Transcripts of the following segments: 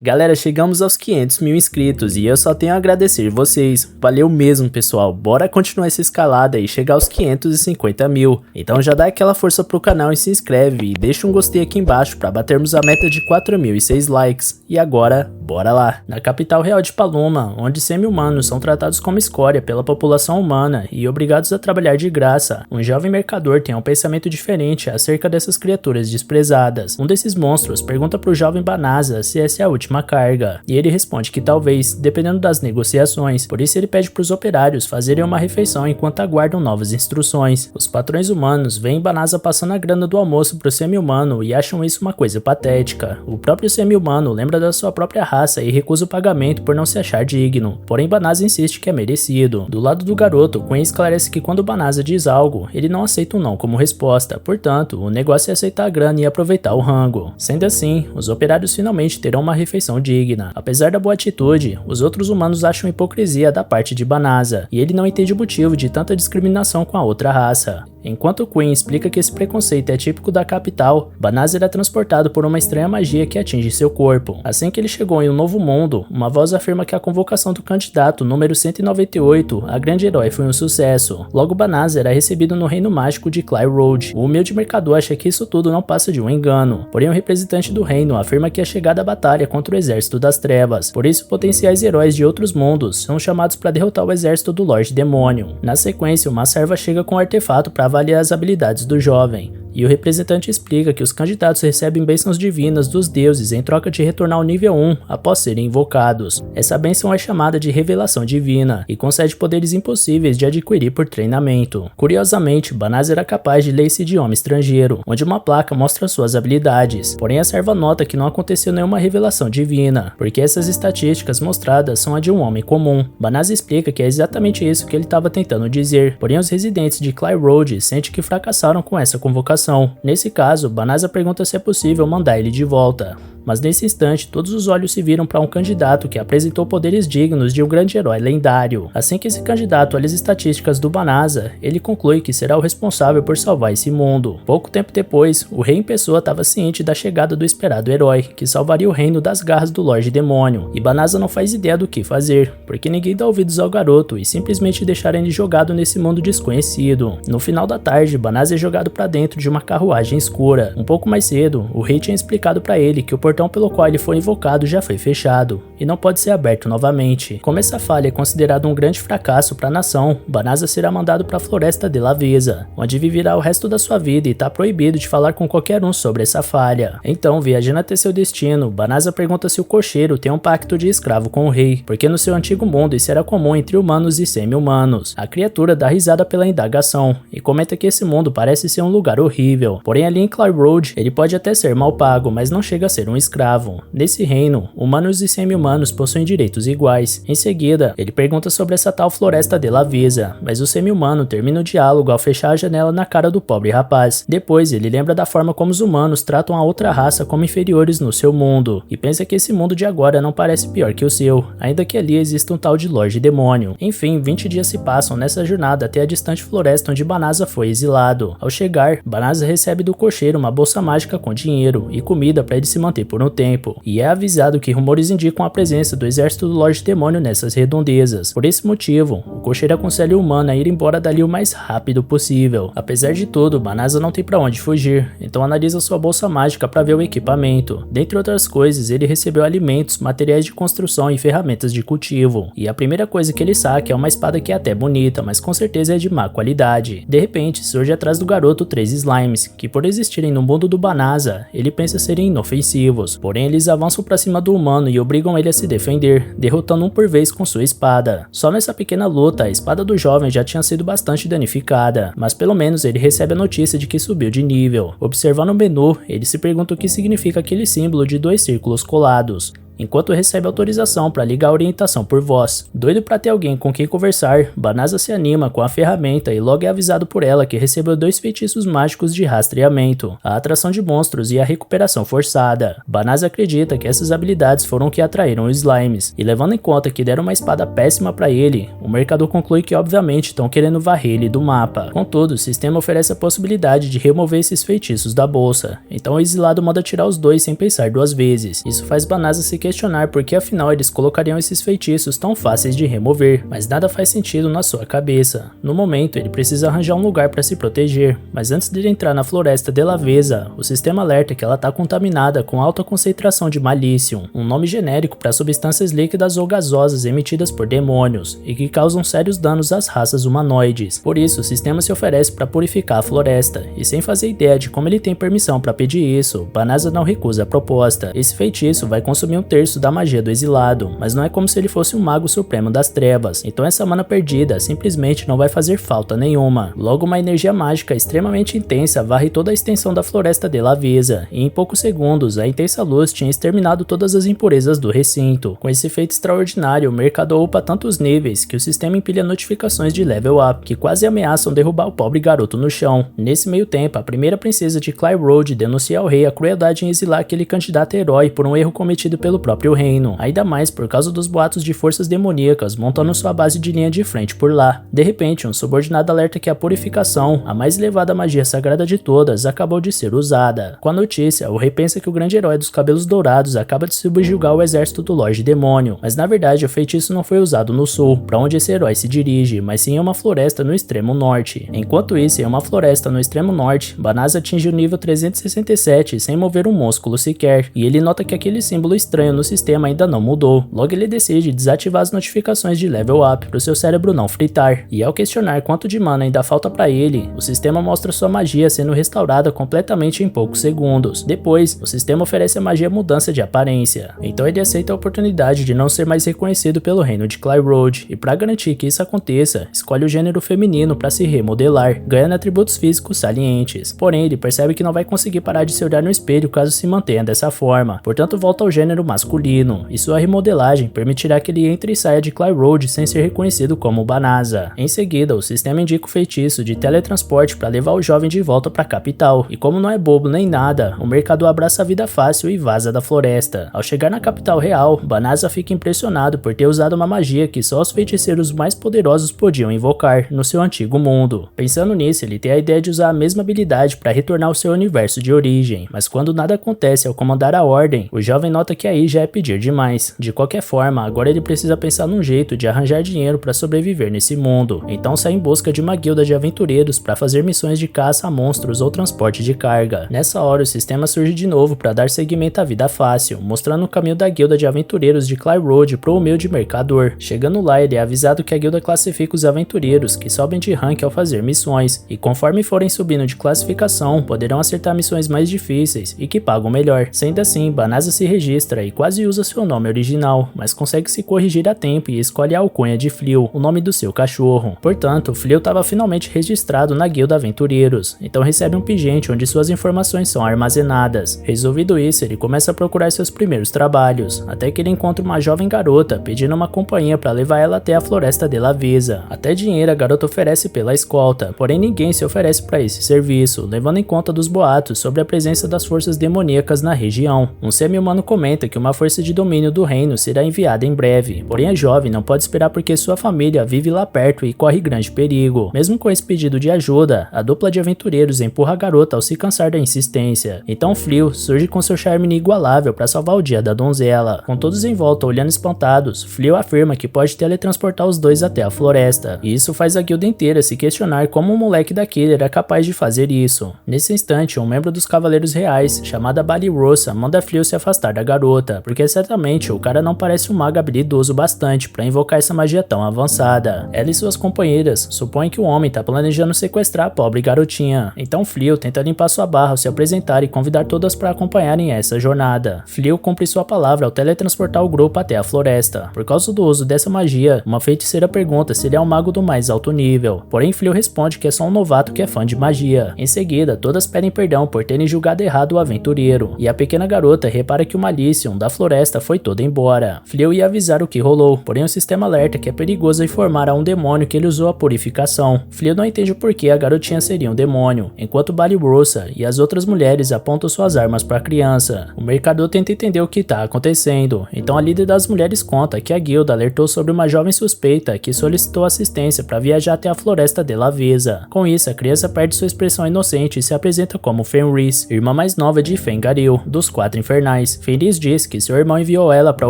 Galera, chegamos aos 500 mil inscritos e eu só tenho a agradecer vocês. Valeu mesmo, pessoal. Bora continuar essa escalada e chegar aos 550 mil. Então já dá aquela força pro canal e se inscreve e deixa um gostei aqui embaixo para batermos a meta de 4.006 likes. E agora, bora lá. Na capital real de Paloma, onde semi-humanos são tratados como escória pela população humana e obrigados a trabalhar de graça, um jovem mercador tem um pensamento diferente acerca dessas criaturas desprezadas. Um desses monstros pergunta pro jovem Banasa se essa é a última carga, e ele responde que talvez, dependendo das negociações. Por isso ele pede para os operários fazerem uma refeição enquanto aguardam novas instruções. Os patrões humanos veem Banasa passando a grana do almoço pro semi-humano e acham isso uma coisa patética. O próprio semi-humano lembra da sua própria raça e recusa o pagamento por não se achar digno, porém Banasa insiste que é merecido. Do lado do garoto, Queen esclarece que quando Banasa diz algo, ele não aceita um não como resposta, portanto, o negócio é aceitar a grana e aproveitar o rango. Sendo assim, os operários finalmente terão uma refeição digna. Apesar da boa atitude, os outros humanos acham hipocrisia da parte de Banasa, e ele não entende o motivo de tanta discriminação com a outra raça. Enquanto Queen explica que esse preconceito é típico da capital, Banasa era transportado por uma estranha magia que atinge seu corpo. Assim que ele chegou em um novo mundo, uma voz afirma que a convocação do candidato número 198 a grande herói foi um sucesso. Logo Banasa era recebido no reino mágico de Cly Road. O humilde mercador acha que isso tudo não passa de um engano, porém o representante do reino afirma que é chegada a batalha contra o exército das trevas, por isso potenciais heróis de outros mundos são chamados para derrotar o exército do Lorde Demônio. Na sequência, uma serva chega com um artefato para avaliar as habilidades do jovem, e o representante explica que os candidatos recebem bênçãos divinas dos deuses em troca de retornar ao nível 1 após serem invocados. Essa bênção é chamada de revelação divina e concede poderes impossíveis de adquirir por treinamento. Curiosamente, Banasa era capaz de ler esse idioma estrangeiro, onde uma placa mostra suas habilidades, porém a serva nota que não aconteceu nenhuma revelação divina, porque essas estatísticas mostradas são a de um homem comum. Banasa explica que é exatamente isso que ele estava tentando dizer, porém os residentes de Cly Road sentem que fracassaram com essa convocação. Nesse caso, Banasa pergunta se é possível mandar ele de volta. Mas nesse instante, todos os olhos se viram para um candidato que apresentou poderes dignos de um grande herói lendário. Assim que esse candidato olha as estatísticas do Banasa, ele conclui que será o responsável por salvar esse mundo. Pouco tempo depois, o rei em pessoa estava ciente da chegada do esperado herói, que salvaria o reino das garras do Lorde Demônio, e Banasa não faz ideia do que fazer, porque ninguém dá ouvidos ao garoto e simplesmente deixaram ele jogado nesse mundo desconhecido. No final da tarde, Banasa é jogado para dentro de uma carruagem escura. Um pouco mais cedo, o rei tinha explicado para ele que o portão pelo qual ele foi invocado já foi fechado e não pode ser aberto novamente. Como essa falha é considerada um grande fracasso para a nação, Banasa será mandado para a Floresta de Laveza, onde viverá o resto da sua vida e está proibido de falar com qualquer um sobre essa falha. Então, viajando até seu destino, Banasa pergunta se o cocheiro tem um pacto de escravo com o rei, porque no seu antigo mundo isso era comum entre humanos e semi-humanos. A criatura dá risada pela indagação e comenta que esse mundo parece ser um lugar horrível, porém ali em Cly Road ele pode até ser mal pago, mas não chega a ser um escravo. Nesse reino, humanos e semi-humanos possuem direitos iguais. Em seguida, ele pergunta sobre essa tal Floresta de Laveza, mas o semi-humano termina o diálogo ao fechar a janela na cara do pobre rapaz. Depois, ele lembra da forma como os humanos tratam a outra raça como inferiores no seu mundo, e pensa que esse mundo de agora não parece pior que o seu, ainda que ali exista um tal de Lorde Demônio. Enfim, 20 dias se passam nessa jornada até a distante floresta onde Banasa foi exilado. Ao chegar, Banasa recebe do cocheiro uma bolsa mágica com dinheiro e comida para ele se manter por um tempo, e é avisado que rumores indicam a presença do exército do Lorde Demônio nessas redondezas. Por esse motivo, o cocheiro aconselha o humano a ir embora dali o mais rápido possível. Apesar de tudo, Banasa não tem para onde fugir, então analisa sua bolsa mágica para ver o equipamento. Dentre outras coisas, ele recebeu alimentos, materiais de construção e ferramentas de cultivo, e a primeira coisa que ele saca é uma espada que é até bonita, mas com certeza é de má qualidade. De repente, surge atrás do garoto 3 slimes, que por existirem no mundo do Banasa, ele pensa serem inofensivos, porém eles avançam para cima do humano e obrigam ele a se defender, derrotando um por vez com sua espada. Só nessa pequena luta, a espada do jovem já tinha sido bastante danificada, mas pelo menos ele recebe a notícia de que subiu de nível. Observando o menu, ele se pergunta o que significa aquele símbolo de 2 círculos colados, enquanto recebe autorização para ligar a orientação por voz. Doido para ter alguém com quem conversar, Banasa se anima com a ferramenta e logo é avisado por ela que recebeu 2 feitiços mágicos de rastreamento, a atração de monstros e a recuperação forçada. Banasa acredita que essas habilidades foram o que atraíram os slimes, e levando em conta que deram uma espada péssima para ele, o mercador conclui que obviamente estão querendo varrer ele do mapa. Contudo, o sistema oferece a possibilidade de remover esses feitiços da bolsa, então o exilado manda tirar os 2 sem pensar 2 vezes. Isso faz Banasa se questionar por que afinal eles colocariam esses feitiços tão fáceis de remover, mas nada faz sentido na sua cabeça. No momento, ele precisa arranjar um lugar para se proteger, mas antes de ele entrar na floresta de Laveza, o sistema alerta que ela está contaminada com alta concentração de Malicium, um nome genérico para substâncias líquidas ou gasosas emitidas por demônios e que causam sérios danos às raças humanoides. Por isso, o sistema se oferece para purificar a floresta, e sem fazer ideia de como ele tem permissão para pedir isso, Banasa não recusa a proposta. Esse feitiço vai consumir 1/3 da magia do exilado, mas não é como se ele fosse um mago supremo das trevas, então essa mana perdida simplesmente não vai fazer falta nenhuma. Logo, uma energia mágica extremamente intensa varre toda a extensão da floresta de Laveza, e em poucos segundos a intensa luz tinha exterminado todas as impurezas do recinto. Com esse efeito extraordinário, o mercado upa tantos níveis que o sistema empilha notificações de level up, que quase ameaçam derrubar o pobre garoto no chão. Nesse meio tempo, a primeira princesa de Cly Road denuncia ao rei a crueldade em exilar aquele candidato herói por um erro cometido pelo próprio reino, ainda mais por causa dos boatos de forças demoníacas montando sua base de linha de frente por lá. De repente, um subordinado alerta que a purificação, a mais elevada magia sagrada de todas, acabou de ser usada. Com a notícia, o rei pensa que o grande herói dos cabelos dourados acaba de subjugar o exército do Lorde Demônio, mas na verdade o feitiço não foi usado no sul, para onde esse herói se dirige, mas sim em uma floresta no extremo norte. Enquanto isso, em uma floresta no extremo norte, Banasa atinge o nível 367 sem mover um músculo sequer, e ele nota que aquele símbolo estranho no sistema ainda não mudou. Logo ele decide desativar as notificações de level up para o seu cérebro não fritar, e ao questionar quanto de mana ainda falta para ele, o sistema mostra sua magia sendo restaurada completamente em poucos segundos. Depois, o sistema oferece a magia mudança de aparência, então ele aceita a oportunidade de não ser mais reconhecido pelo reino de Cly Road, e para garantir que isso aconteça, escolhe o gênero feminino para se remodelar, ganhando atributos físicos salientes. Porém, ele percebe que não vai conseguir parar de se olhar no espelho caso se mantenha dessa forma, portanto volta ao gênero masculino, e sua remodelagem permitirá que ele entre e saia de Cly Road sem ser reconhecido como Banasa. Em seguida, o sistema indica o feitiço de teletransporte para levar o jovem de volta para a capital, e como não é bobo nem nada, o mercador abraça a vida fácil e vaza da floresta. Ao chegar na capital real, Banasa fica impressionado por ter usado uma magia que só os feiticeiros mais poderosos podiam invocar no seu antigo mundo. Pensando nisso, ele tem a ideia de usar a mesma habilidade para retornar ao seu universo de origem, mas quando nada acontece ao comandar a ordem, o jovem nota que aí já é pedir demais. De qualquer forma, agora ele precisa pensar num jeito de arranjar dinheiro para sobreviver nesse mundo, então sai em busca de uma guilda de aventureiros para fazer missões de caça a monstros ou transporte de carga. Nessa hora, o sistema surge de novo para dar seguimento à vida fácil, mostrando o caminho da guilda de aventureiros de Cly Road pro humilde mercador. Chegando lá, ele é avisado que a guilda classifica os aventureiros que sobem de rank ao fazer missões, e conforme forem subindo de classificação, poderão acertar missões mais difíceis e que pagam melhor. Sendo assim, Banasa se registra e quase usa seu nome original, mas consegue se corrigir a tempo e escolhe a alcunha de Fleo, o nome do seu cachorro. Portanto, Fleo estava finalmente registrado na guilda aventureiros, então recebe um pingente onde suas informações são armazenadas. Resolvido isso, ele começa a procurar seus primeiros trabalhos, até que ele encontra uma jovem garota pedindo uma companhia para levar ela até a floresta de Laveza. Até dinheiro a garota oferece pela escolta, porém ninguém se oferece para esse serviço, levando em conta dos boatos sobre a presença das forças demoníacas na região. Um semi-humano comenta que uma força de domínio do reino será enviada em breve, porém a jovem não pode esperar porque sua família vive lá perto e corre grande perigo. Mesmo com esse pedido de ajuda, a dupla de aventureiros empurra a garota ao se cansar da insistência. Então Fleo surge com seu charme inigualável para salvar o dia da donzela. Com todos em volta olhando espantados, Fleo afirma que pode teletransportar os dois até a floresta, e isso faz a guilda inteira se questionar como um moleque daquele era capaz de fazer isso. Nesse instante, um membro dos Cavaleiros Reais, chamada Balirosa, manda Fleo se afastar da garota, porque certamente o cara não parece um mago habilidoso bastante para invocar essa magia tão avançada. Ela e suas companheiras supõem que o homem tá planejando sequestrar a pobre garotinha, então Fleo tenta limpar sua barra ao se apresentar e convidar todas para acompanharem essa jornada. Fleo cumpre sua palavra ao teletransportar o grupo até a floresta. Por causa do uso dessa magia, uma feiticeira pergunta se ele é um mago do mais alto nível, porém Fleo responde que é só um novato que é fã de magia. Em seguida, todas pedem perdão por terem julgado errado o aventureiro, e a pequena garota repara que o Malicium da floresta foi todo embora. Fleo ia avisar o que rolou, porém o sistema alerta que é perigoso informar a um demônio que ele usou a purificação. Fleo não entende o porquê a garotinha seria um demônio, enquanto Balirosa e as outras mulheres apontam suas armas para a criança. O mercador tenta entender o que está acontecendo, então a líder das mulheres conta que a guilda alertou sobre uma jovem suspeita que solicitou assistência para viajar até a floresta de Laveza. Com isso, a criança perde sua expressão inocente e se apresenta como Fenris, irmã mais nova de Fengaril, dos Quatro Infernais. Fenris diz que que seu irmão enviou ela para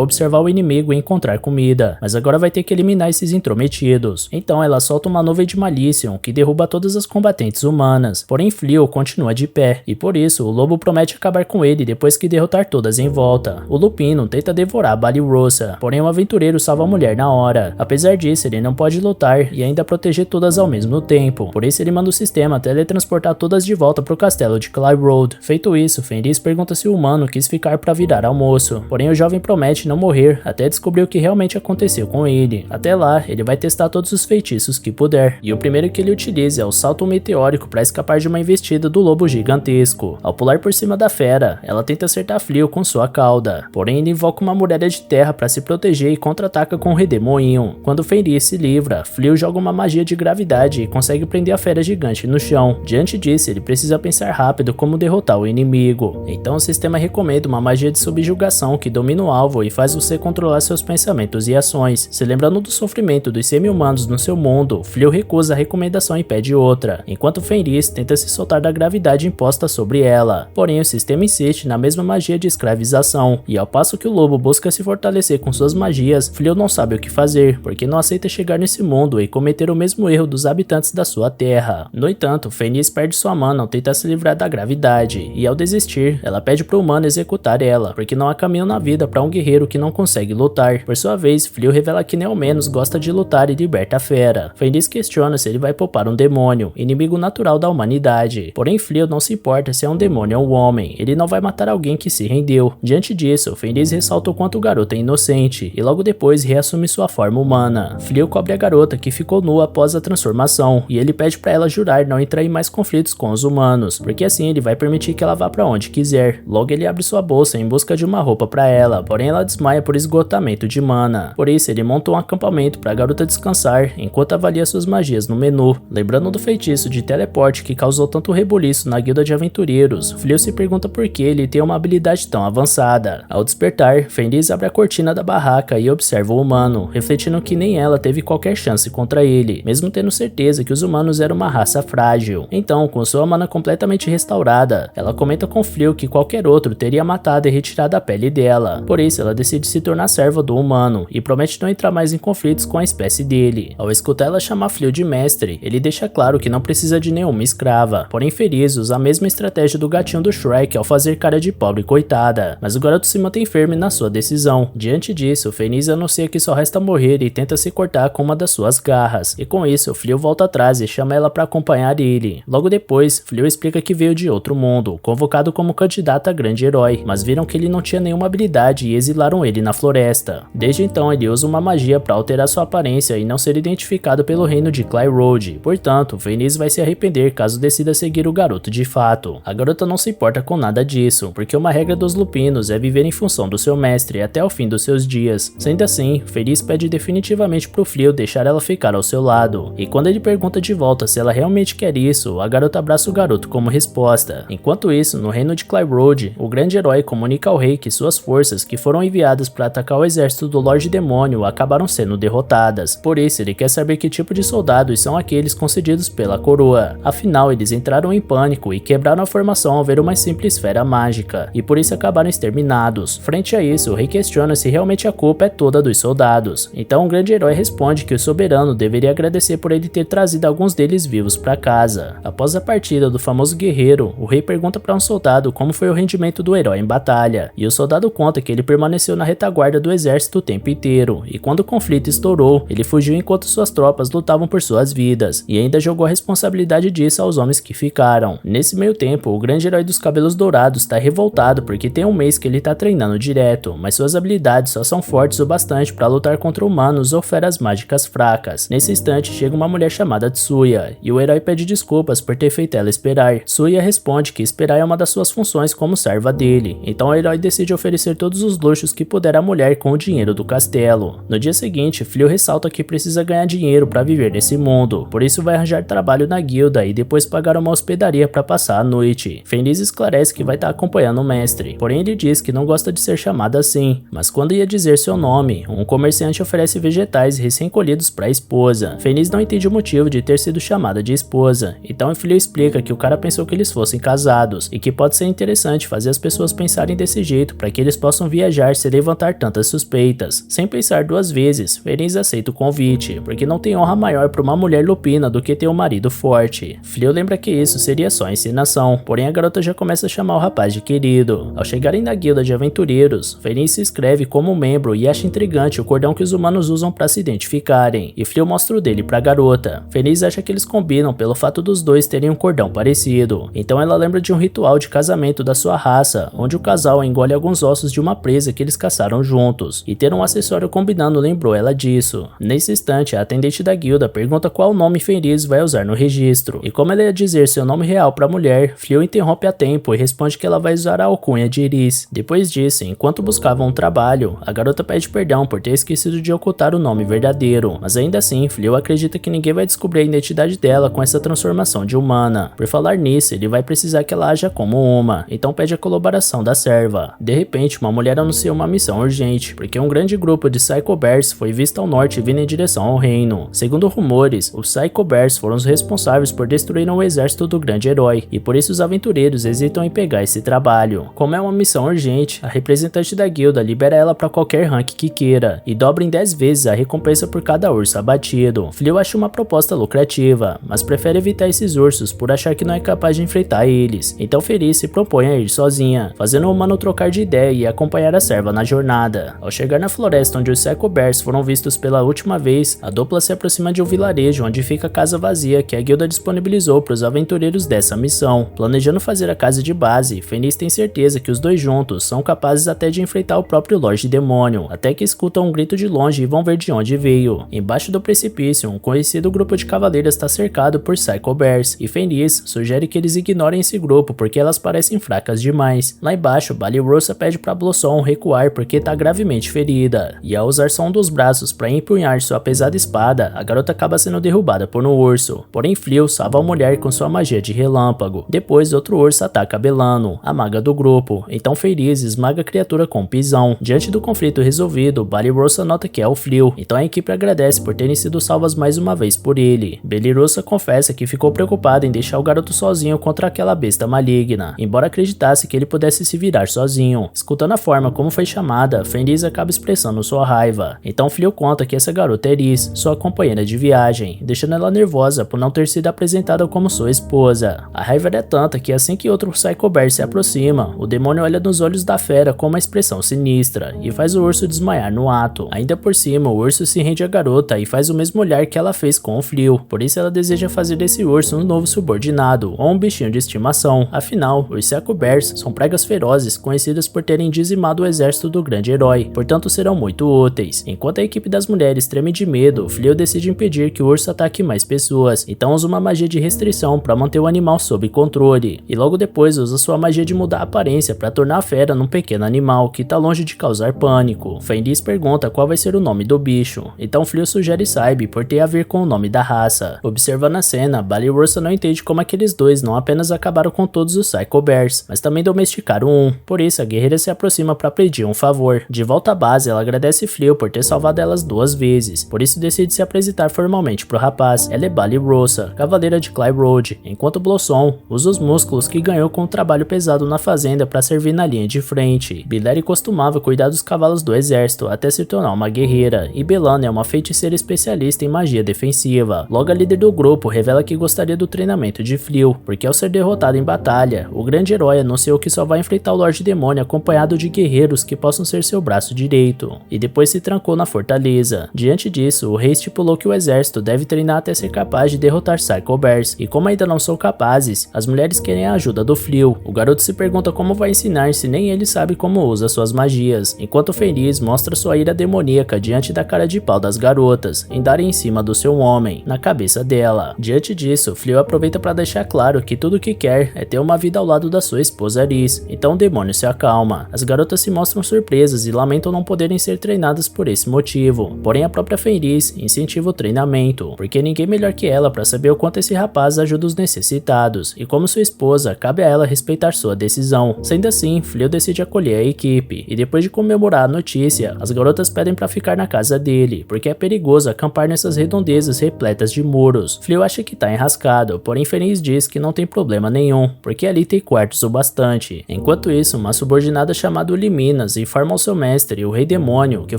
observar o inimigo e encontrar comida, mas agora vai ter que eliminar esses intrometidos. Então ela solta uma nuvem de Malicium que derruba todas as combatentes humanas, porém Flew continua de pé, e por isso o lobo promete acabar com ele depois que derrotar todas em volta. O Lupino tenta devorar Balirosa, porém o aventureiro salva a mulher na hora. Apesar disso, ele não pode lutar e ainda proteger todas ao mesmo tempo, por isso ele manda o sistema teletransportar todas de volta pro castelo de Clyde. Feito isso, Fenris pergunta se o humano quis ficar para virar almoço, porém o jovem promete não morrer até descobrir o que realmente aconteceu com ele. Até lá, ele vai testar todos os feitiços que puder, e o primeiro que ele utiliza é o salto meteórico para escapar de uma investida do lobo gigantesco. Ao pular por cima da fera, ela tenta acertar Flew com sua cauda, porém ele invoca uma muralha de terra para se proteger e contra-ataca com o redemoinho. Quando Fenris se livra, Flew joga uma magia de gravidade e consegue prender a fera gigante no chão. Diante disso, ele precisa pensar rápido como derrotar o inimigo. Então o sistema recomenda uma magia de subjugação que domina o alvo e faz você controlar seus pensamentos e ações. Se lembrando do sofrimento dos semi-humanos no seu mundo, Flew recusa a recomendação e pede outra, enquanto Fenris tenta se soltar da gravidade imposta sobre ela. Porém, o sistema insiste na mesma magia de escravização, e ao passo que o lobo busca se fortalecer com suas magias, Flew não sabe o que fazer, porque não aceita chegar nesse mundo e cometer o mesmo erro dos habitantes da sua terra. No entanto, Fenris perde sua mana ao tentar se livrar da gravidade, e ao desistir, ela pede pro humano executar ela, porque não há caminho na vida para um guerreiro que não consegue lutar. Por sua vez, Flew revela que nem ao menos gosta de lutar e liberta a fera. Fenris questiona se ele vai poupar um demônio, inimigo natural da humanidade. Porém, Flew não se importa se é um demônio ou um homem, ele não vai matar alguém que se rendeu. Diante disso, Fenris ressalta o quanto o garoto é inocente, e logo depois reassume sua forma humana. Flew cobre a garota que ficou nua após a transformação, e ele pede para ela jurar não entrar em mais conflitos com os humanos, porque assim ele vai permitir que ela vá para onde quiser. Logo ele abre sua bolsa em busca de uma roupa para ela, porém ela desmaia por esgotamento de mana. Por isso ele monta um acampamento para a garota descansar, enquanto avalia suas magias no menu. Lembrando do feitiço de teleporte que causou tanto rebuliço na guilda de aventureiros, Flew se pergunta por que ele tem uma habilidade tão avançada. Ao despertar, Fenris abre a cortina da barraca e observa o humano, refletindo que nem ela teve qualquer chance contra ele, mesmo tendo certeza que os humanos eram uma raça frágil. Então, com sua mana completamente restaurada, ela comenta com Flew que qualquer outro teria matado e retirado a pele dela. Por isso, ela decide se tornar serva do humano e promete não entrar mais em conflitos com a espécie dele. Ao escutar ela chamar Flew de mestre, ele deixa claro que não precisa de nenhuma escrava. Porém, Fenris usa a mesma estratégia do gatinho do Shrek ao fazer cara de pobre coitada, mas o garoto se mantém firme na sua decisão. Diante disso, Fenris anuncia que só resta morrer e tenta se cortar com uma das suas garras, e com isso, Flew volta atrás e chama ela para acompanhar ele. Logo depois, Flew explica que veio de outro mundo, convocado como candidato a grande herói, mas viram que ele não tinha nenhuma habilidade e exilaram ele na floresta. Desde então, ele usa uma magia para alterar sua aparência e não ser identificado pelo reino de Clyde. Portanto, Fenris vai se arrepender caso decida seguir o garoto de fato. A garota não se importa com nada disso, porque uma regra dos lupinos é viver em função do seu mestre até o fim dos seus dias. Sendo assim, Fenris pede definitivamente pro Flew deixar ela ficar ao seu lado, e quando ele pergunta de volta se ela realmente quer isso, a garota abraça o garoto como resposta. Enquanto isso, no reino de Clyde, o grande herói comunica ao rei que suas forças, que foram enviadas para atacar o exército do Lorde Demônio, acabaram sendo derrotadas. Por isso, ele quer saber que tipo de soldados são aqueles concedidos pela coroa. Afinal, eles entraram em pânico e quebraram a formação ao ver uma simples esfera mágica, e por isso acabaram exterminados. Frente a isso, o rei questiona se realmente a culpa é toda dos soldados. Então o grande herói responde que o soberano deveria agradecer por ele ter trazido alguns deles vivos para casa. Após a partida do famoso guerreiro, o rei pergunta para um soldado como foi o rendimento do herói em batalha, e o soldado conta que ele permaneceu na retaguarda do exército o tempo inteiro, e quando o conflito estourou, ele fugiu enquanto suas tropas lutavam por suas vidas, e ainda jogou a responsabilidade disso aos homens que ficaram. Nesse meio tempo, o grande herói dos cabelos dourados está revoltado porque tem um mês que ele está treinando direto, mas suas habilidades só são fortes o bastante para lutar contra humanos ou feras mágicas fracas. Nesse instante, chega uma mulher chamada Tsuya, e o herói pede desculpas por ter feito ela esperar. Tsuya responde que esperar é uma das suas funções como serva dele, então o herói decide oferecer todos os luxos que puder à mulher com o dinheiro do castelo. No dia seguinte, Flew ressalta que precisa ganhar dinheiro para viver nesse mundo, por isso vai arranjar trabalho na guilda e depois pagar uma hospedaria para passar a noite. Fenris esclarece que vai estar acompanhando o mestre, porém ele diz que não gosta de ser chamado assim, mas quando ia dizer seu nome, um comerciante oferece vegetais recém-colhidos para a esposa. Fenris não entende o motivo de ter sido chamada de esposa, então Flew explica que o cara pensou que eles fossem casados, e que pode ser interessante fazer as pessoas pensarem desse jeito para que que eles possam viajar sem levantar tantas suspeitas. Sem pensar duas vezes, Feliz aceita o convite, porque não tem honra maior para uma mulher lupina do que ter um marido forte. Fleo lembra que isso seria só encenação, porém a garota já começa a chamar o rapaz de querido. Ao chegarem na guilda de aventureiros, Feliz se inscreve como membro e acha intrigante o cordão que os humanos usam para se identificarem, e Fleo mostra o dele pra garota. Feliz acha que eles combinam pelo fato dos dois terem um cordão parecido, então ela lembra de um ritual de casamento da sua raça, onde o casal engole alguns ossos de uma presa que eles caçaram juntos, e ter um acessório combinando lembrou ela disso. Nesse instante, a atendente da guilda pergunta qual nome Feliz vai usar no registro, e como ela ia dizer seu nome real pra mulher, Fleo interrompe a tempo e responde que ela vai usar a alcunha de Iris. Depois disso, enquanto buscavam um trabalho, a garota pede perdão por ter esquecido de ocultar o nome verdadeiro, mas ainda assim, Fleo acredita que ninguém vai descobrir a identidade dela com essa transformação de humana. Por falar nisso, ele vai precisar que ela haja como uma, então pede a colaboração da serva. De repente, uma mulher anuncia uma missão urgente, porque um grande grupo de Psycho Bears foi visto ao norte vindo em direção ao reino. Segundo rumores, os Psycho Bears foram os responsáveis por destruir o exército do grande herói, e por isso os aventureiros hesitam em pegar esse trabalho. Como é uma missão urgente, a representante da guilda libera ela para qualquer rank que queira, e dobra em 10 vezes a recompensa por cada urso abatido. Fleo acha uma proposta lucrativa, mas prefere evitar esses ursos por achar que não é capaz de enfrentar eles, então Feliz se propõe a ir sozinha, fazendo o humano trocar de ideia e acompanhar a serva na jornada. Ao chegar na floresta onde os Psycho Bears foram vistos pela última vez, a dupla se aproxima de um vilarejo onde fica a casa vazia que a guilda disponibilizou para os aventureiros dessa missão. Planejando fazer a casa de base, Feliz tem certeza que os dois juntos são capazes até de enfrentar o próprio Lorde Demônio, até que escutam um grito de longe e vão ver de onde veio. Embaixo do precipício, um conhecido grupo de cavaleiras está cercado por Psycho Bears, e Feliz sugere que eles ignorem esse grupo porque elas parecem fracas demais. Lá embaixo, Ballyrosa pede para Blossom recuar porque está gravemente ferida, e ao usar só um dos braços para empunhar sua pesada espada, a garota acaba sendo derrubada por um urso. Porém, Fleo salva a mulher com sua magia de relâmpago. Depois, outro urso ataca Belano, a maga do grupo, então Feliz esmaga a criatura com um pisão. Diante do conflito resolvido, Ballyrosa nota que é o Fleo, então a equipe agradece por terem sido salvas mais uma vez por ele. Ballyrosa confessa que ficou preocupada em deixar o garoto sozinho contra aquela besta maligna, embora acreditasse que ele pudesse se virar sozinho. Escutando a forma como foi chamada, Feliz acaba expressando sua raiva, então Fleo conta que essa garota é Iris, sua companheira de viagem, deixando ela nervosa por não ter sido apresentada como sua esposa. A raiva é tanta que assim que outro Psycho Bear se aproxima, o demônio olha nos olhos da fera com uma expressão sinistra e faz o urso desmaiar no ato. Ainda por cima, o urso se rende à garota e faz o mesmo olhar que ela fez com o Fleo, por isso ela deseja fazer desse urso um novo subordinado ou um bichinho de estimação. Afinal, os Psycho Bears são pragas ferozes conhecidas por terem dizimado o exército do grande herói, portanto serão muito úteis. Enquanto a equipe das mulheres treme de medo, Fleo decide impedir que o urso ataque mais pessoas, então usa uma magia de restrição para manter o animal sob controle, e logo depois usa sua magia de mudar a aparência para tornar a fera num pequeno animal que tá longe de causar pânico. Fenris pergunta qual vai ser o nome do bicho, então Fleo sugere Saibe por ter a ver com o nome da raça. Observando a cena, Ballyrosa não entende como aqueles dois não apenas acabaram com todos os Psycho Bears, mas também domesticaram um, por isso a guerreira se aproxima para pedir um favor. De volta à base, ela agradece Fleo por ter salvado elas 2 vezes, por isso decide se apresentar formalmente pro rapaz. Ela é Ballyrosa, cavaleira de Clyde Road, enquanto Blossom usa os músculos que ganhou com o trabalho pesado na fazenda para servir na linha de frente. Bilary costumava cuidar dos cavalos do exército até se tornar uma guerreira, e Belano é uma feiticeira especialista em magia defensiva. Logo, a líder do grupo revela que gostaria do treinamento de Fleo, porque ao ser derrotado em batalha, o grande herói anunciou que só vai enfrentar o Lorde Demônio acompanhado de guerreiros que possam ser seu braço direito, e depois se trancou na fortaleza. Diante disso, o rei estipulou que o exército deve treinar até ser capaz de derrotar Psycho Bears, e como ainda não são capazes, as mulheres querem a ajuda do Fleo. O garoto se pergunta como vai ensinar se nem ele sabe como usa suas magias, enquanto Fenris mostra sua ira demoníaca diante da cara de pau das garotas, em darem em cima do seu homem, na cabeça dela. Diante disso, Fleo aproveita para deixar claro que tudo o que quer é ter uma vida ao lado da sua esposa Iris, então o demônio se acalma. As garotas se mostram surpresas e lamentam não poderem ser treinadas por esse motivo, porém a própria Fenris incentiva o treinamento, porque ninguém melhor que ela para saber o quanto esse rapaz ajuda os necessitados, e como sua esposa, cabe a ela respeitar sua decisão. Sendo assim, Fleo decide acolher a equipe, e depois de comemorar a notícia, as garotas pedem para ficar na casa dele, porque é perigoso acampar nessas redondezas repletas de muros. Fleo acha que tá enrascado, porém Fenris diz que não tem problema nenhum, porque ali tem quartos o bastante. Enquanto isso, uma subordinada subordinada chamada Uliminas informa ao seu mestre, o Rei Demônio, que o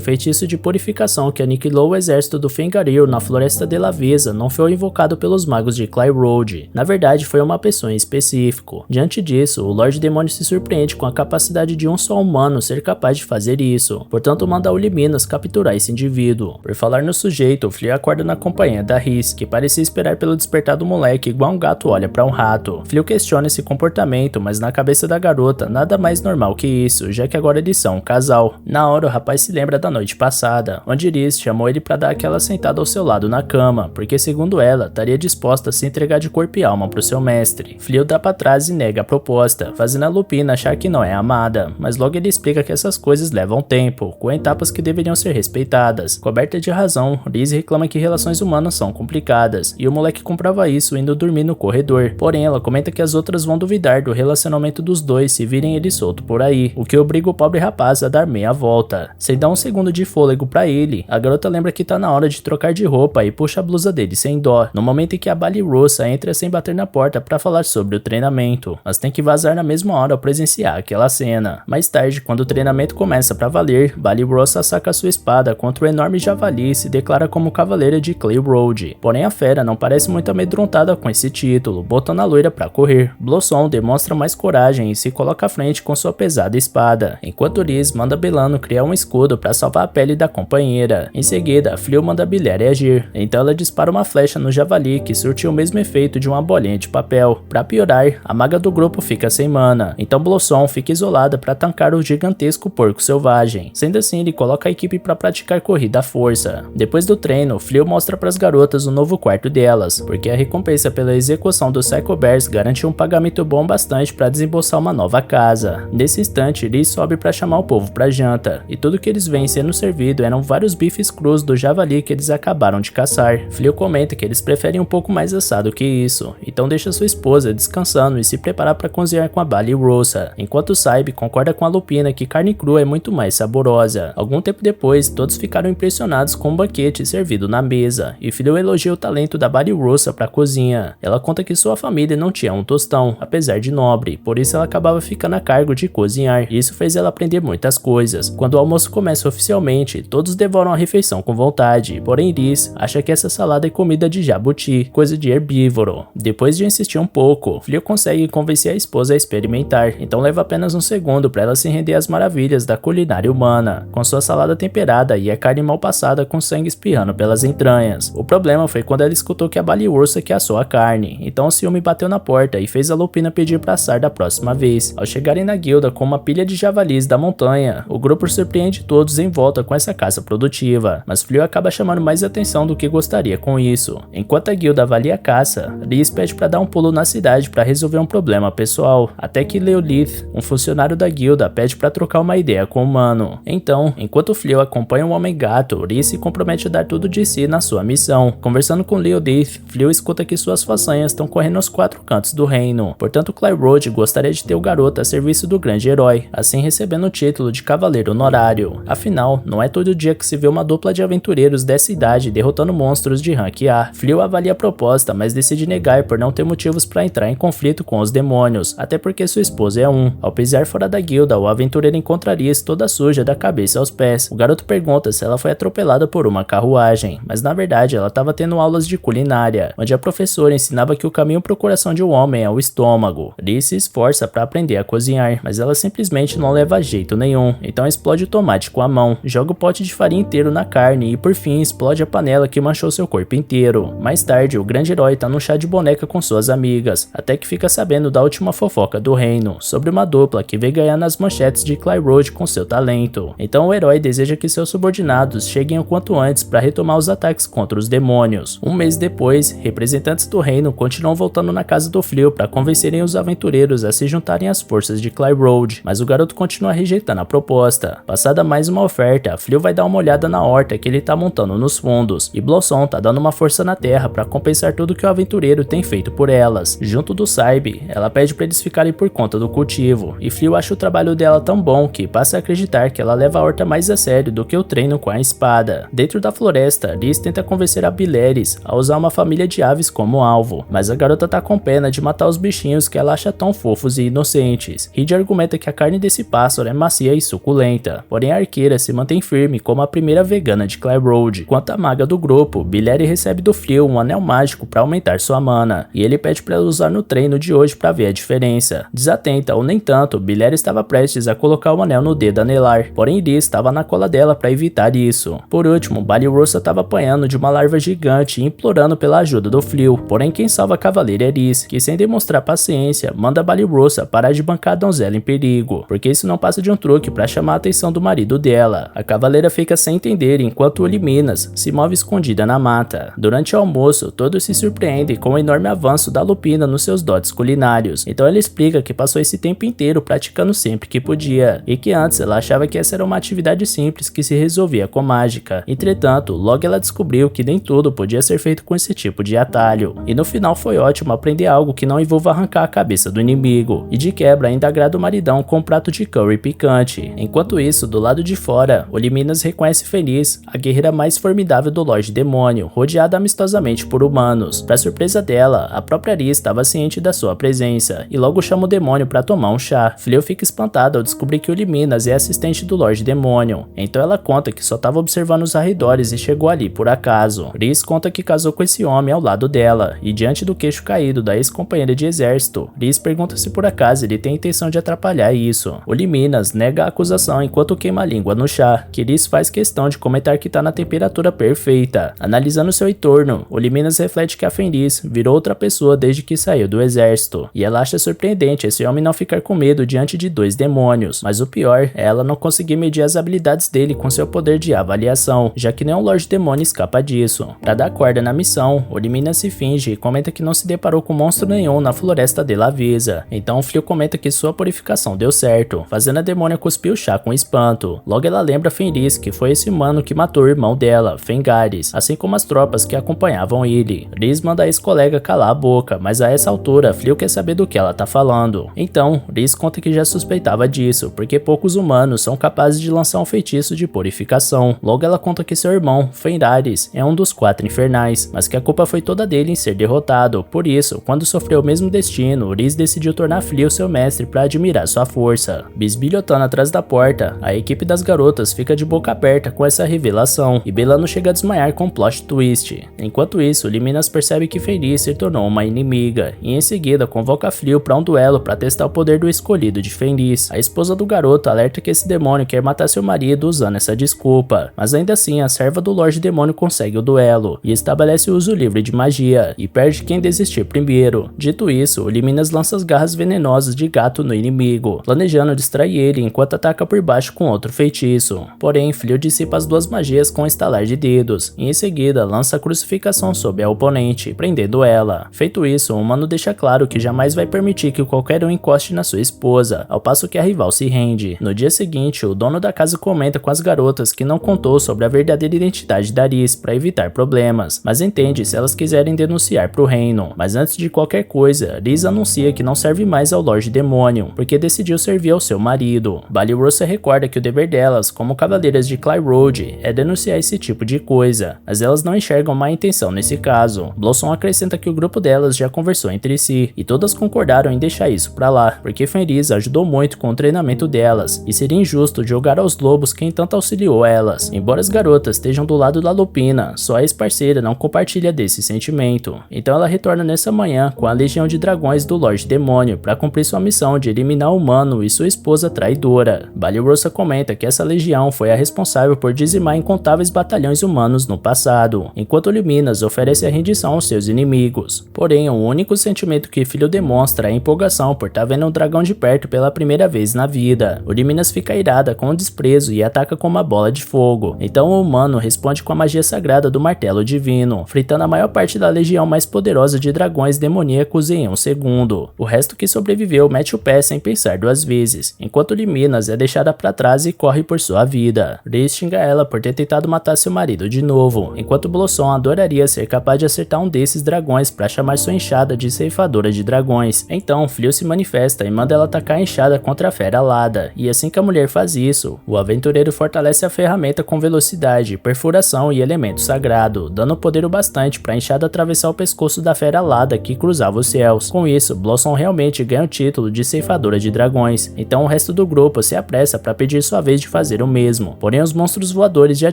feitiço de purificação que aniquilou o exército do Fengaril na Floresta de Lavesa não foi invocado pelos magos de Cly Road. Na verdade, foi uma pessoa em específico. Diante disso, o Lorde Demônio se surpreende com a capacidade de um só humano ser capaz de fazer isso, portanto manda Uliminas capturar esse indivíduo. Por falar no sujeito, Flea acorda na companhia da Riz, que parecia esperar pelo despertar do moleque igual um gato olha para um rato. Flea questiona esse comportamento, mas na cabeça da garota nada mais normal que isso, já que agora eles são um casal. Na hora o rapaz se lembra da noite passada, onde Riz chamou ele para dar aquela sentada ao seu lado na cama, porque segundo ela, estaria disposta a se entregar de corpo e alma pro seu mestre. Flea dá pra trás e nega a proposta, fazendo a Lupina achar que não é amada, mas logo ele explica que essas coisas levam tempo, com etapas que deveriam ser respeitadas. Coberta de razão, Riz reclama que relações humanas são complicadas, e o moleque comprova isso indo dormir no corredor. Porém, ela comenta que as outras vão duvidar do relacionamento dos dois se virem ele solto por aí, o que obriga o pobre rapaz a dar meia volta. Sem dar um segundo de fôlego pra ele, a garota lembra que tá na hora de trocar de roupa e puxa a blusa dele sem dó, no momento em que a Balirosa entra sem bater na porta pra falar sobre o treinamento, mas tem que vazar na mesma hora ao presenciar aquela cena. Mais tarde, quando o treinamento começa pra valer, Balirosa saca sua espada contra o enorme javali e se declara como cavaleira de Clay Road. Porém, a fera não parece muito amedrontada com esse título, botando a loira pra correr. Blossom demonstra mais coragem e se coloca à frente com sua pesada espada, enquanto Riz manda Belano criar um escudo pra salvar a pele da companheira. Em seguida, Flea manda Bilere agir, então ela dispara uma flecha no javali que surte o mesmo efeito de uma bolinha de papel. Pra piorar, a maga do grupo fica sem mana, então Blossom fica isolada pra tancar o gigantesco porco selvagem. Sendo assim, ele coloca a equipe pra praticar corrida à força. Depois do treino, Flea mostra pras garotas o novo quarto delas, porque a recompensa pela execução dos Psycho Bears garante um pagamento bom bastante pra desembolsar uma nova casa. Nesse instante, Riz sobe pra chamar o povo pra janta, e tudo que eles veem sendo servido eram vários bifes crus do javali que eles acabaram de caçar. Flea comenta que eles preferem um pouco mais assado que isso, então deixa sua esposa descansando e se prepara para cozinhar com a Balirosa, enquanto Saib concorda com a Lupina que carne crua é muito mais saborosa. Algum tempo depois, todos ficaram impressionados com o banquete servido na mesa, e Flea elogia o talento da Balirosa pra cozinha. Ela conta que sua família não tinha um tostão, apesar de nobre, por isso ela acabava ficando a cargo de cozinhar, e isso fez ela aprender muitas coisas. Quando o almoço começa oficialmente, todos devoram a refeição com vontade, porém Riz acha que essa salada é comida de jabuti, coisa de herbívoro. Depois de insistir um pouco, Flea consegue convencer a esposa a experimentar, então leva apenas um segundo para ela se render às maravilhas da culinária humana, com sua salada temperada e a carne mal passada com sangue espirrando pelas entranhas. O problema foi quando ela escutou que a Balirosa que assou a carne, então o ciúme bateu na porta e fez a Lupina pedir para assar da próxima vez. Ao chegarem na guilda com uma pilha de javalis da montanha, o grupo surpreende todos em volta com essa caça produtiva, mas Flea acaba chamando mais atenção do que gostaria com isso. Enquanto a guilda avalia a caça, Riz pede para dar um pulo na cidade para resolver um problema pessoal, até que Leolith, um funcionário da guilda, pede para trocar uma ideia com o humano. Então, enquanto Flea acompanha o Homem-Gato, Riz se compromete a dar tudo de si na sua missão. Conversando com Leolith, Flea escuta que suas façanhas estão correndo aos quatro cantos do reino, portanto Cly Road gostaria de ter o garoto a serviço do grande herói, assim recebendo o título de cavaleiro honorário. Afinal, não é todo dia que se vê uma dupla de aventureiros dessa idade derrotando monstros de rank A. Flea avalia a proposta, mas decide negar por não ter motivos para entrar em conflito com os demônios, até porque sua esposa é um. Ao pisar fora da guilda, o aventureiro encontraria toda suja da cabeça aos pés. O garoto pergunta se ela foi atropelada por uma carruagem, mas na verdade ela estava tendo aulas de culinária, onde a professora ensinava que o caminho para o coração de um homem é o estômago. Riz se esforça para aprender a cozinhar, mas ela simplesmente não leva jeito nenhum, então explode o tomate com a mão, joga o pote de farinha inteiro na carne e por fim explode a panela que manchou seu corpo inteiro. Mais tarde, o grande herói tá num chá de boneca com suas amigas, até que fica sabendo da última fofoca do reino, sobre uma dupla que veio ganhar nas manchetes de Cly Road com seu talento. Então o herói deseja que seus subordinados cheguem o quanto antes para retomar os ataques contra os demônios. Um mês depois, representantes do reino continuam voltando na casa do Flea para convencerem os aventureiros a se juntarem às forças de Cly Road, mas o garoto continua rejeitando a proposta. Passada mais uma oferta, Flea vai dar uma olhada na horta que ele tá montando nos fundos, e Blossom tá dando uma força na terra para compensar tudo que o aventureiro tem feito por elas. Junto do Saib, ela pede para eles ficarem por conta do cultivo, e Flea acha o trabalho dela tão bom que passa a acreditar que ela leva a horta mais a sério do que o treino com a espada. Dentro da floresta, Riz tenta convencer a Bileres a usar uma família de aves como alvo, mas a garota tá com pena de matar os bichinhos que ela acha tão fofos e inocentes. Reed argumenta que a carne desse pássaro é macia e suculenta. Porém a arqueira se mantém firme como a primeira vegana de Clay Road. Quanto à maga do grupo, Billy recebe do Frio um anel mágico para aumentar sua mana, e ele pede para ela usar no treino de hoje para ver a diferença. Desatenta ou nem tanto, Billy estava prestes a colocar o anel no dedo anelar, porém Liz estava na cola dela para evitar isso. Por último, Ballyrosa estava apanhando de uma larva gigante e implorando pela ajuda do Frio, porém quem salva a cavaleira é Liz, que sem demonstrar paciência, manda Ballyrosa parar de bancar a donzela em perigo, porque isso não passa de um truque para chamar a atenção do marido dela. A cavaleira fica sem entender enquanto Oliminas se move escondida na mata. Durante o almoço, todos se surpreendem com o enorme avanço da Lupina nos seus dotes culinários, então ela explica que passou esse tempo inteiro praticando sempre que podia, e que antes ela achava que essa era uma atividade simples que se resolvia com mágica. Entretanto, logo ela descobriu que nem tudo podia ser feito com esse tipo de atalho, e no final foi ótimo aprender algo que não envolva arrancar a cabeça do inimigo, e de quebra ainda agrada o maridão com um prato de curry picante. Enquanto isso, do lado de fora, Oliminas reconhece feliz a guerreira mais formidável do Lorde Demônio, rodeada amistosamente por humanos. Para surpresa dela, a própria Ari estava ciente da sua presença, e logo chama o demônio para tomar um chá. Fleo fica espantada ao descobrir que Oliminas é assistente do Lorde Demônio, então ela conta que só estava observando os arredores e chegou ali por acaso. Riz conta que casou com esse homem ao lado dela, e diante do queixo caído da ex-companheira de exército, Riz pergunta se por acaso ele tem a intenção de atrapalhar isso. Oliminas nega a acusação enquanto queima a língua no chá, que Riz faz questão de comentar que está na temperatura perfeita. Analisando seu entorno, Oliminas reflete que a Fenris virou outra pessoa desde que saiu do exército, e ela acha surpreendente esse homem não ficar com medo diante de dois demônios, mas o pior é ela não conseguir medir as habilidades dele com seu poder de avaliação, já que nenhum Lorde Demônio escapa disso. Para dar corda na missão, Oliminas se finge e comenta que não se deparou com monstro nenhum na floresta de Lavisa, então o Fleo comenta que sua purificação deu certo, fazendo a demônia cuspir o chá com espanto. Logo ela lembra Fenris que foi esse humano que matou o irmão dela, Fengaris, assim como as tropas que acompanhavam ele. Riz manda a ex-colega calar a boca, mas a essa altura Fleo quer saber do que ela tá falando. Então, Riz conta que já suspeitava disso, porque poucos humanos são capazes de lançar um feitiço de purificação. Logo ela conta que seu irmão, Fendaris, é um dos 4 infernais, mas que a culpa foi toda dele em ser derrotado. Por isso, quando sofreu o mesmo destino, Riz decidiu tornar Fleo seu mestre para admirar sua força. Bisbilhotando atrás da porta, a equipe das garotas fica de boca aberta com essa revelação, e Belano chega a desmaiar com um plot twist. Enquanto isso, Liminas percebe que Fenris se tornou uma inimiga, e em seguida convoca Fleo para um duelo para testar o poder do escolhido de Fenris. A esposa do garoto alerta que esse demônio quer matar seu marido usando essa desculpa, mas ainda assim a serva do Lorde Demônio consegue o duelo, e estabelece o uso livre de magia, e perde quem desistir primeiro. Dito isso, Liminas lança as garras venenosas de gato no inimigo, planejando distrair ele enquanto ataca por baixo com outro feitiço. Porém, Fleo dissipa as duas magias com um estalar de dedos, e em seguida lança a crucificação sobre a oponente, prendendo ela. Feito isso, o humano deixa claro que jamais vai permitir que qualquer um encoste na sua esposa, ao passo que a rival se rende. No dia seguinte, o dono da casa comenta com as garotas que não contou sobre a verdadeira identidade da Riz para evitar problemas, mas entende se elas quiserem denunciar pro reino. Mas antes de qualquer coisa, Riz anuncia que não serve mais ao Lorde Demônio, porque decidiu servir ao seu marido. Ballyrosa recorda que o dever delas, como cavaleiras de Clay Road, é denunciar esse tipo de coisa, mas elas não enxergam má intenção nesse caso. Blossom acrescenta que o grupo delas já conversou entre si, e todas concordaram em deixar isso pra lá, porque Fenris ajudou muito com o treinamento delas, e seria injusto jogar aos lobos quem tanto auxiliou elas. Embora as garotas estejam do lado da Lupina, só a ex-parceira não compartilha desse sentimento. Então ela retorna nessa manhã com a legião de dragões do Lorde Demônio para cumprir sua missão de eliminar o humano e sua esposa traidora. Ballyrosa comenta que essa legião foi a responsável por dizimar incontáveis batalhões humanos no passado, enquanto Luminas oferece a rendição aos seus inimigos. Porém, o único sentimento que Filho demonstra é a empolgação por estar vendo um dragão de perto pela primeira vez na vida. Luminas fica irada com o desprezo e ataca com uma bola de fogo. Então o humano responde com a magia sagrada do martelo divino, fritando a maior parte da legião mais poderosa de dragões demoníacos em um segundo. O resto que sobreviveu mete o pé sem pensar duas vezes, enquanto Luminas é deixada para trás e corre por sua vida. Riz xinga ela por ter tentado matar seu marido de novo, enquanto Blossom adoraria ser capaz de acertar um desses dragões para chamar sua enxada de ceifadora de dragões. Então Fleo se manifesta e manda ela atacar a enxada contra a fera alada, e assim que a mulher faz isso, o aventureiro fortalece a ferramenta com velocidade, perfuração e elemento sagrado, dando poder o bastante para a enxada atravessar o pescoço da fera alada que cruzava os céus. Com isso, Blossom realmente ganha o título de ceifadora de dragões. dragões, então o resto do grupo se apressa para pedir sua vez de fazer o mesmo, porém os monstros voadores já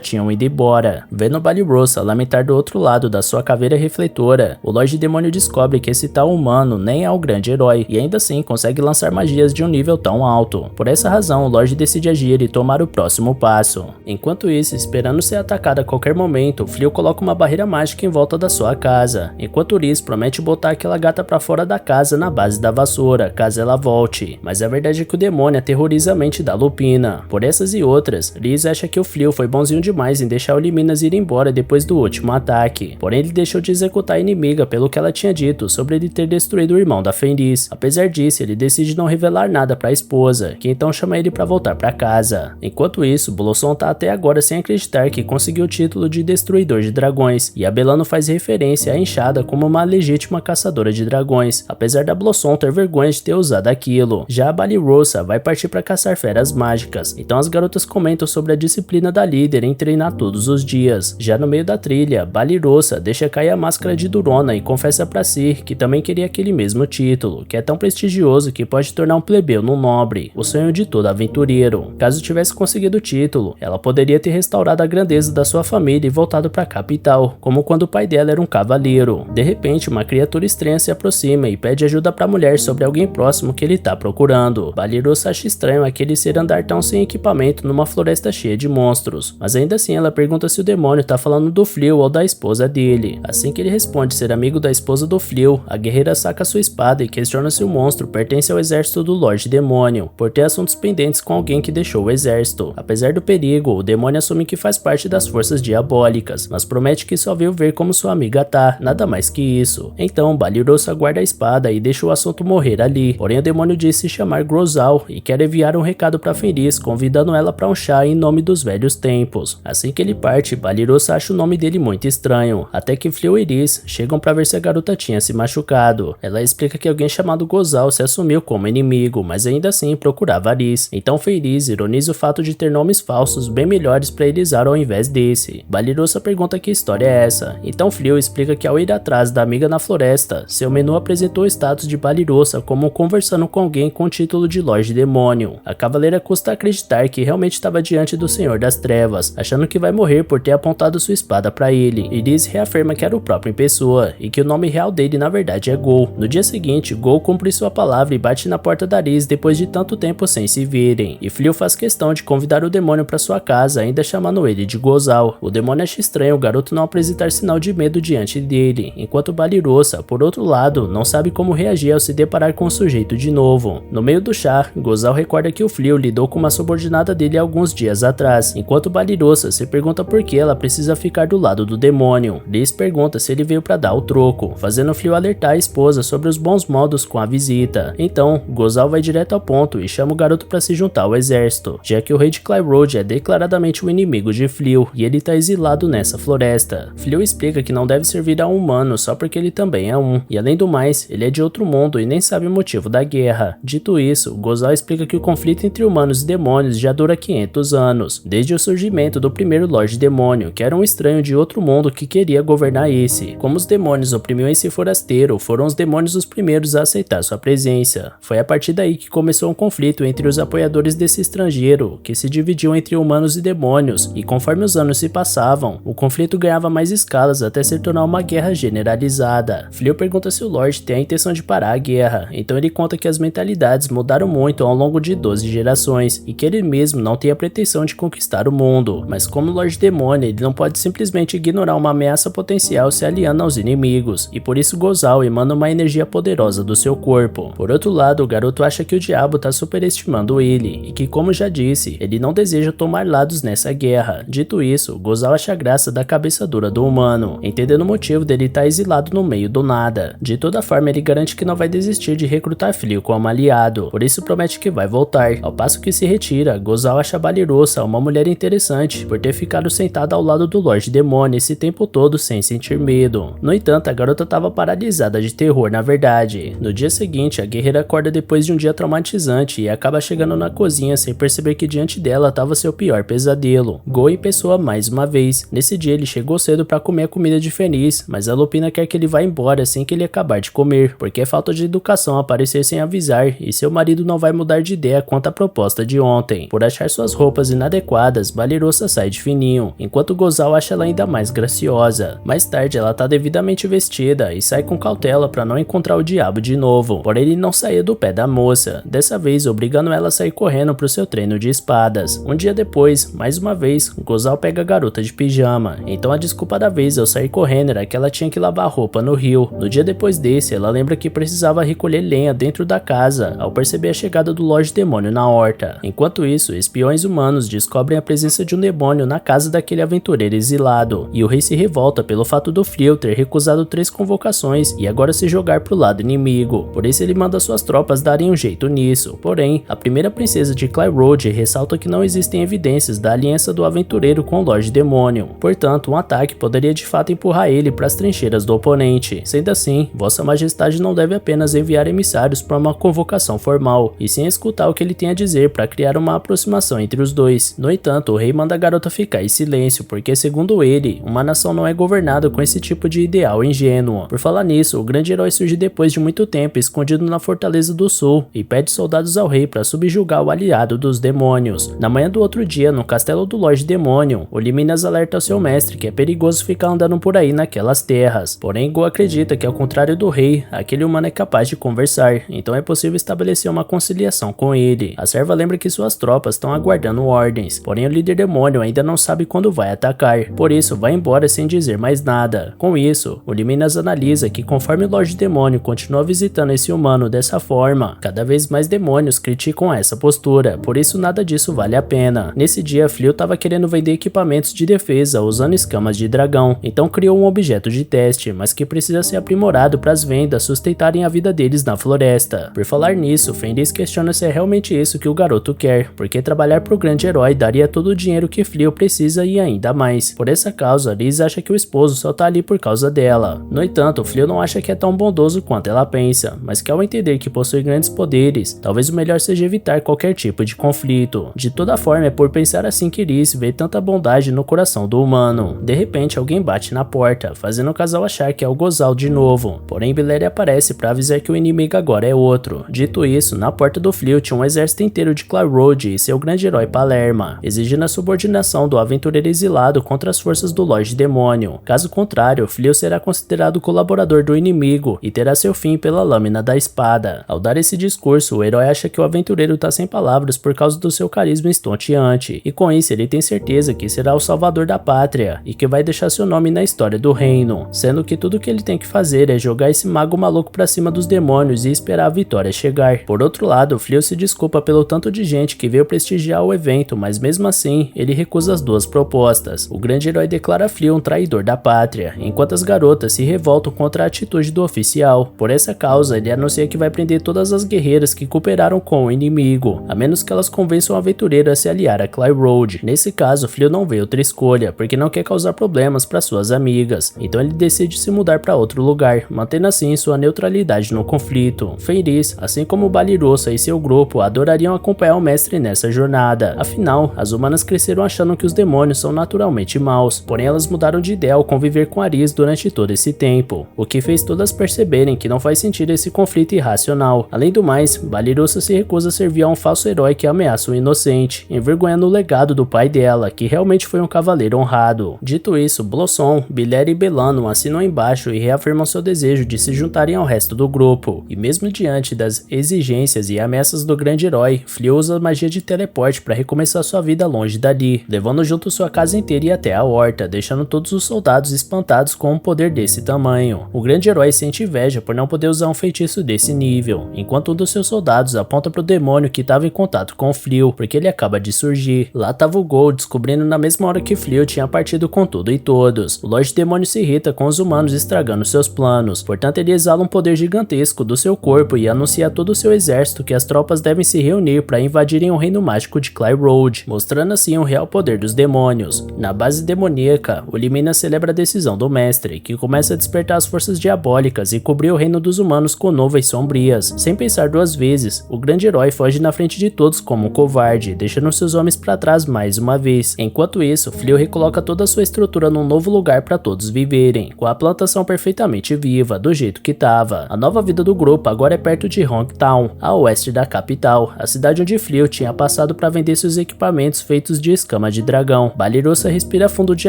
tinham ido embora. Vendo Balirosa lamentar do outro lado da sua caveira refletora, o Lorde Demônio descobre que esse tal humano nem é o grande herói, e ainda assim consegue lançar magias de um nível tão alto. Por essa razão, o Lorde decide agir e tomar o próximo passo. Enquanto isso, esperando ser atacado a qualquer momento, Fleo coloca uma barreira mágica em volta da sua casa, enquanto Liz promete botar aquela gata pra fora da casa na base da vassoura, caso ela volte. Mas a verdade é que o demônio aterroriza a mente da Lupina. Por essas e outras, Liz acha que o Fleo foi bonzinho demais em deixar o Liminas ir embora depois do último ataque, porém ele deixou de executar a inimiga pelo que ela tinha dito sobre ele ter destruído o irmão da Fenris. Apesar disso, ele decide não revelar nada pra esposa, que então chama ele pra voltar pra casa. Enquanto isso, Blossom tá até agora sem acreditar que conseguiu o título de Destruidor de Dragões, e a Belano faz referência à enxada como uma legítima caçadora de dragões, apesar da Blossom ter vergonha de ter usado aquilo. Já a Balirosa vai partir pra caçar feras mágicas, então as garotas comentam sobre a disciplina da líder em treinar todos os dias. Já no meio da trilha, Balirosa deixa cair a máscara de Durona e confessa pra si que também queria aquele mesmo título, que é tão prestigioso que pode tornar um plebeu num nobre, o sonho de todo aventureiro. Caso tivesse conseguido o título, ela poderia ter restaurado a grandeza da sua família e voltado pra capital, como quando o pai dela era um cavaleiro. De repente, uma criatura estranha se aproxima e pede ajuda pra mulher sobre alguém próximo que ele tá procurando. Balirosa acha estranho aquele ser andar tão sem equipamento numa floresta cheia de monstros, mas ainda assim ela pergunta se o demônio tá falando do Fleo ou da esposa dele. Assim que ele responde ser amigo da esposa do Fleo, a guerreira saca sua espada e questiona se o monstro pertence ao exército do Lorde Demônio, por ter assuntos pendentes com alguém que deixou o exército. Apesar do perigo, o demônio assume que faz parte das forças diabólicas, mas promete que só veio ver como sua amiga tá, nada mais que isso. Então, Balirosa guarda a espada e deixa o assunto morrer ali, porém o demônio diz se chamar Grozal e quer enviar um recado pra Fenris, convidando ela pra um chá em nome dos velhos tempos. Assim que ele parte, Balirosa acha o nome dele muito estranho, até que Fleo e Liz chegam pra ver se a garota tinha se machucado. Ela explica que alguém chamado Gozal se assumiu como inimigo, mas ainda assim procurava Liz. Então Fenris ironiza o fato de ter nomes falsos bem melhores pra Elisar ao invés desse. Balirosa pergunta que história é essa, então Fleo explica que ao ir atrás da amiga na floresta, seu menu apresentou o status de Balirosa como conversando com alguém com o título de Lorde Demônio. A cavaleira custa acreditar que realmente estava diante do Senhor das Trevas, achando que vai morrer por ter apontado sua espada pra ele, e Liz reafirma que era o próprio em pessoa, e que o nome real dele na verdade é Gol. No dia seguinte, Gol cumpre sua palavra e bate na porta da Liz depois de tanto tempo sem se verem, e Fleo faz questão de convidar o demônio pra sua casa, ainda chamando ele de Gozal. O demônio acha estranho o garoto não apresentar sinal de medo diante dele, enquanto Balirosa, por outro lado, não sabe como reagir ao se deparar com o sujeito de novo. No meio do chá, Gozal recorda que o Fleo lidou com uma subordinada dele alguns dias atrás, enquanto Balirosa se pergunta por que ela precisa ficar do lado do demônio. Liz pergunta se ele veio pra dar o troco, fazendo Fleo alertar a esposa sobre os bons modos com a visita. Então, Gozal vai direto ao ponto e chama o garoto pra se juntar ao exército, já que o rei de Clyroad é declaradamente o inimigo de Fleo e ele tá exilado nessa floresta. Fleo explica que não deve servir a um humano só porque ele também é um, e além do mais, ele é de outro mundo e nem sabe o motivo da guerra. Dito isso, Gozal explica que o conflito entre humanos e demônios já dura 500 anos, desde o surgimento do primeiro Lorde Demônio, que era um estranho de outro mundo que queria governar esse. Como os demônios oprimiam esse forasteiro, foram os demônios os primeiros a aceitar sua presença. Foi a partir daí que começou um conflito entre os apoiadores desse estrangeiro, que se dividiu entre humanos e demônios, e conforme os anos se passavam, o conflito ganhava mais escalas até se tornar uma guerra generalizada. Fleo pergunta se o Lorde tem a intenção de parar a guerra, então ele conta que as mentalidades mudaram muito ao longo de 12 gerações, e que ele mesmo não tem a pretensão de conquistar o mundo, mas como Lorde Demônio, ele não pode simplesmente ignorar uma ameaça potencial se aliando aos inimigos, e por isso Gozal emana uma energia poderosa do seu corpo. Por outro lado, o garoto acha que o diabo tá superestimando ele, e que, como já disse, ele não deseja tomar lados nessa guerra. Dito isso, Gozal acha graça da cabeça dura do humano, entendendo o motivo dele estar exilado no meio do nada. De toda forma, ele garante que não vai desistir de recrutar Fleo como aliado, por isso promete que vai voltar. Ao passo que se retira, Gozal acha Balirosa uma mulher interessante, por ter ficado sentada ao lado do Lorde Demônio esse tempo todo sem sentir medo. No entanto, a garota estava paralisada de terror na verdade. No dia seguinte, a guerreira acorda depois de um dia traumatizante e acaba chegando na cozinha sem perceber que diante dela estava seu pior pesadelo, Go em pessoa mais uma vez. Nesse dia ele chegou cedo para comer a comida de Fenris, mas a Lupina quer que ele vá embora assim que ele acabar de comer, porque é falta de educação aparecer sem avisar e seu marido marido não vai mudar de ideia quanto à proposta de ontem. Por achar suas roupas inadequadas, Balirosa sai de fininho, enquanto Gozal acha ela ainda mais graciosa. Mais tarde ela tá devidamente vestida e sai com cautela para não encontrar o diabo de novo, porém ele não saía do pé da moça, dessa vez obrigando ela a sair correndo pro seu treino de espadas. Um dia depois, mais uma vez, Gozal pega a garota de pijama, então a desculpa da vez ao sair correndo era que ela tinha que lavar roupa no rio. No dia depois desse, ela lembra que precisava recolher lenha dentro da casa, ao perceber a chegada do Lorde Demônio na horta. Enquanto isso, espiões humanos descobrem a presença de um demônio na casa daquele aventureiro exilado, e o rei se revolta pelo fato do Flio ter recusado 3 convocações e agora se jogar pro lado inimigo. Por isso ele manda suas tropas darem um jeito nisso. Porém, a primeira princesa de Cly Road ressalta que não existem evidências da aliança do aventureiro com o Lorde Demônio. Portanto, um ataque poderia de fato empurrar ele para as trincheiras do oponente. Sendo assim, Vossa Majestade não deve apenas enviar emissários para uma convocação formal, e sim escutar o que ele tem a dizer para criar uma aproximação entre os dois. No entanto, o rei manda a garota ficar em silêncio, porque segundo ele, uma nação não é governada com esse tipo de ideal ingênuo. Por falar nisso, o grande herói surge depois de muito tempo escondido na Fortaleza do Sul e pede soldados ao rei para subjugar o aliado dos demônios. Na manhã do outro dia, no castelo do Lorde Demônio, o Liminas alerta ao seu mestre que é perigoso ficar andando por aí naquelas terras. Porém, Go acredita que ao contrário do rei, aquele humano é capaz de conversar, então é possível estabelecer uma conciliação com ele. A serva lembra que suas tropas estão aguardando ordens, porém o líder demônio ainda não sabe quando vai atacar, por isso vai embora sem dizer mais nada. Com isso, o Liminas analisa que conforme o Lorde Demônio continua visitando esse humano dessa forma, cada vez mais demônios criticam essa postura, por isso nada disso vale a pena. Nesse dia, Flio estava querendo vender equipamentos de defesa usando escamas de dragão, então criou um objeto de teste, mas que precisa ser aprimorado para as vendas sustentarem a vida deles na floresta. Por falar nisso, Fenris questiona se é realmente isso que o garoto quer, porque trabalhar pro grande herói daria todo o dinheiro que Flio precisa e ainda mais. Por essa causa, Liz acha que o esposo só tá ali por causa dela. No entanto, Flio não acha que é tão bondoso quanto ela pensa, mas que ao entender que possui grandes poderes, talvez o melhor seja evitar qualquer tipo de conflito. De toda forma, é por pensar assim que Liz vê tanta bondade no coração do humano. De repente, alguém bate na porta, fazendo o casal achar que é o Gozal de novo. Porém, Bilere aparece para avisar que o inimigo agora é outro. Dito isso, na porta do Flio tinha um exército inteiro de Cly Road e seu grande herói Palerma, exigindo a subordinação do aventureiro exilado contra as forças do Lorde Demônio. Caso contrário, Flio será considerado colaborador do inimigo e terá seu fim pela lâmina da espada. Ao dar esse discurso, o herói acha que o aventureiro tá sem palavras por causa do seu carisma estonteante, e com isso ele tem certeza que será o salvador da pátria e que vai deixar seu nome na história do reino, sendo que tudo que ele tem que fazer é jogar esse mago maluco pra cima dos demônios e esperar a vitória chegar. Por outro lado, Flio se desculpa pelo tanto de gente que veio prestigiar o evento, mas mesmo assim, ele recusa as duas propostas. O grande herói declara Flio um traidor da pátria, enquanto as garotas se revoltam contra a atitude do oficial. Por essa causa, ele anuncia que vai prender todas as guerreiras que cooperaram com o inimigo, a menos que elas convençam o aventureiro a se aliar a Cly Road. Nesse caso, Flio não vê outra escolha, porque não quer causar problemas para suas amigas, então ele decide se mudar para outro lugar, mantendo assim sua neutralidade no conflito. Fenris, assim como Balirosa e seu grupo, adorariam acompanhar o mestre nessa jornada. Afinal, as humanas cresceram achando que os demônios são naturalmente maus, porém elas mudaram de ideia ao conviver com Aris durante todo esse tempo, o que fez todas perceberem que não faz sentido esse conflito irracional. Além do mais, Balirosa se recusa a servir a um falso herói que ameaça o inocente, envergonhando o legado do pai dela, que realmente foi um cavaleiro honrado. Dito isso, Blossom, Bilere e Belano assinam embaixo e reafirmam seu desejo de se juntarem ao resto do grupo, e mesmo diante das exigências e ameaças do grande herói, Flio usa a magia de teleporte para recomeçar sua vida longe dali, levando junto sua casa inteira e até a horta, deixando todos os soldados espantados com um poder desse tamanho. O grande herói sente inveja por não poder usar um feitiço desse nível, enquanto um dos seus soldados aponta pro demônio que estava em contato com Flio, porque ele acaba de surgir. Lá tava o Gol, descobrindo na mesma hora que Flio tinha partido com tudo e todos. O Lorde Demônio se irrita com os humanos estragando seus planos, portanto ele exala um poder gigantesco do seu corpo e anuncia a todo o seu exército que as tropas devem se reunir para invadirem o reino mágico de Cly Road, mostrando assim o real poder dos demônios. Na base demoníaca, o Liminas celebra a decisão do mestre, que começa a despertar as forças diabólicas e cobrir o reino dos humanos com nuvens sombrias. Sem pensar duas vezes, o grande herói foge na frente de todos como um covarde, deixando seus homens para trás mais uma vez. Enquanto isso, Flio recoloca toda a sua estrutura num novo lugar para todos viverem, com a plantação perfeitamente viva, do jeito que tava. A nova vida do grupo agora é perto de Hong Town, Town, a oeste da capital, a cidade onde Fleo tinha passado para vender seus equipamentos feitos de escama de dragão. Balirosa respira fundo de